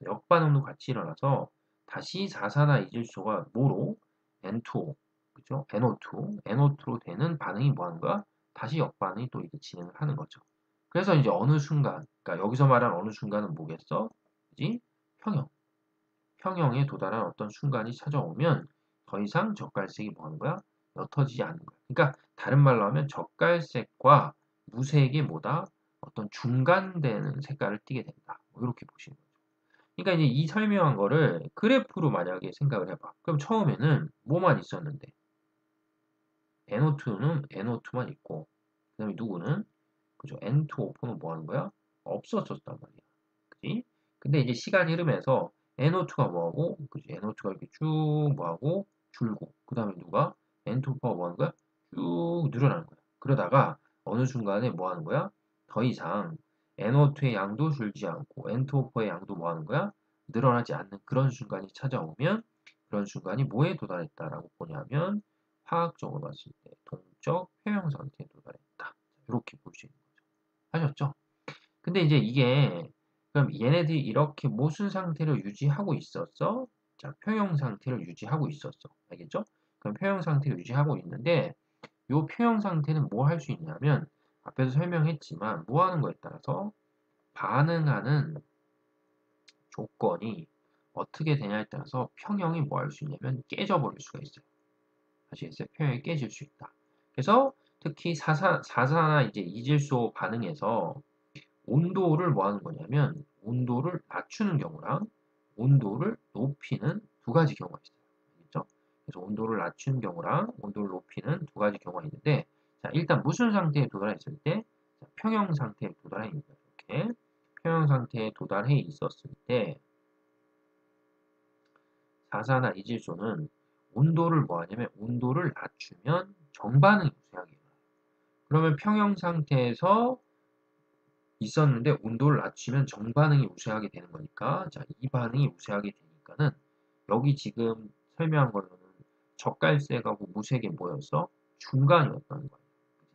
역반응도 같이 일어나서 다시 자산화이질소가 뭐로? N2O. 그죠? NO2로 되는 반응이 뭐 하는 거야? 다시 역반응이 또 이게 진행을 하는 거죠. 그래서 이제 어느 순간, 그러니까 여기서 말한 어느 순간은 뭐겠어? 그지? 평형. 평형에 도달한 어떤 순간이 찾아오면 더 이상 젓갈색이 뭐 하는 거야? 옅어지지 않는 거야. 그러니까 다른 말로 하면 젓갈색과 무색이 뭐다? 어떤 중간되는 색깔을 띠게 된다. 뭐 이렇게 보시는 거죠. 그러니까 이제 이 설명한 거를 그래프로 만약에 생각을 해봐. 그럼 처음에는 뭐만 있었는데? NO2는 NO2만 있고, 그 다음에 누구는? 그죠? N2O4는 뭐 하는 거야? 없어졌단 말이야. 그지? 근데 이제 시간이 흐르면서 NO2가 뭐하고, 그지? NO2가 이렇게 쭉 뭐하고, 줄고, 그 다음에 누가? N2O4가 뭐 하는 거야? 쭉 늘어나는 거야. 그러다가 어느 순간에 뭐 하는 거야? 더 이상 NO2의 양도 줄지 않고 N2O4의 양도 뭐 하는 거야? 늘어나지 않는 그런 순간이 찾아오면 그런 순간이 뭐에 도달했다라고 보냐면 화학적으로 봤을 때 동적 평형 상태에 도달했다. 이렇게 볼 수 있는 거죠. 하셨죠? 근데 이제 이게 그럼 얘네들이 이렇게 모순 상태를 유지하고 있었어? 자, 평형 상태를 유지하고 있었어. 알겠죠? 그럼 평형 상태를 유지하고 있는데 이 평형 상태는 뭐 할 수 있냐면 앞에서 설명했지만 뭐 하는 거에 따라서 반응하는 조건이 어떻게 되냐에 따라서 평형이 뭐 할 수 있냐면 깨져버릴 수가 있어요. 아시겠어요? 평형이 깨질 수 있다. 그래서 특히 사사나 이제 이질소 반응에서 온도를 뭐 하는 거냐면 온도를 낮추는 경우랑 온도를 높이는 두 가지 경우가 있어요. 알겠죠? 그래서 온도를 낮추는 경우랑 온도를 높이는 두 가지 경우가 있는데 자, 일단 무슨 상태에 도달했을 때 자, 평형 상태에 도달해 있는 거예요. 이렇게 평형 상태에 도달해 있었을 때 사사나 이질소는 온도를 뭐 하냐면 온도를 낮추면 정반응이 우세하게 일어나요. 그러면 평형 상태에서 있었는데 온도를 낮추면 정반응이 우세하게 되는 거니까 자, 이 반응이 우세하게 되니까는 여기 지금 설명한 걸로는 젓갈색하고 무색이 뭐였어? 중간이었다는 거예요.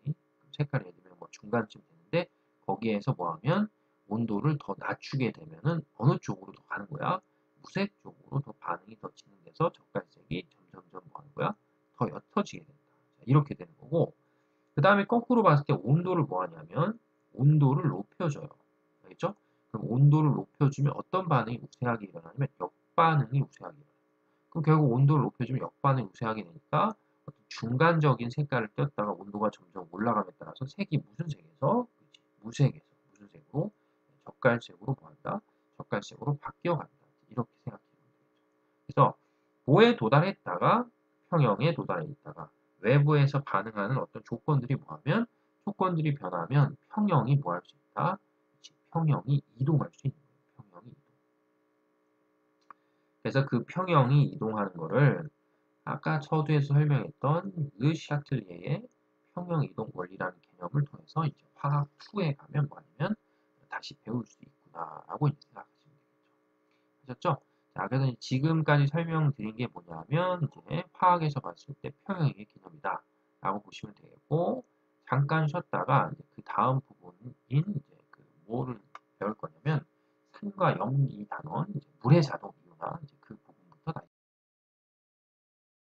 그치? 색깔이 예를 들면 뭐 중간쯤 되는데 거기에서 뭐 하면 온도를 더 낮추게 되면은 어느 쪽으로 더 가는 거야? 무색 쪽으로 더 반응이 더 진행돼서 젓갈색이 점점점 뭐 하는 거야? 더 옅어지게 된다. 자, 이렇게 되는 거고 그 다음에 거꾸로 봤을 때 온도를 뭐 하냐면 온도를 높여줘요. 알겠죠? 그럼 온도를 높여주면 어떤 반응이 우세하게 일어나냐면 역반응이 우세하게 일어나요. 그럼 결국 온도를 높여주면 역반응이 우세하게 되니까 어떤 중간적인 색깔을 띄었다가 온도가 점점 올라감에 따라서 색이 무슨 색에서? 그렇지. 무슨 색으로? 젓갈색으로 뭐 한다? 젓갈색으로 바뀌어 간다. 이렇게 생각해 보면 되겠죠. 그래서 뭐에 도달했다가 평형에 도달해 있다가 외부에서 반응하는 어떤 조건들이 뭐하면 조건들이 변하면 평형이 뭐 할 수 있다? 평형이 이동할 수 있는 거예요. 평형이 이동. 그래서 그 평형이 이동하는 거를 아까 서두에서 설명했던 르 샤틀리에의 평형 이동 원리라는 개념을 통해서 이제 화학 2에 가면 뭐냐면 다시 배울 수 있구나라고 이제 생각하시면 되겠죠. 아셨죠? 자, 그래서 지금까지 설명드린 게 뭐냐면 이제 화학에서 봤을 때 평형의 개념이다 라고 보시면 되겠고 잠깐 쉬었다가 이제 그 다음 부분인 이제 그 뭐를 배울 거냐면 산과 염 이 단원 이제 물의 자동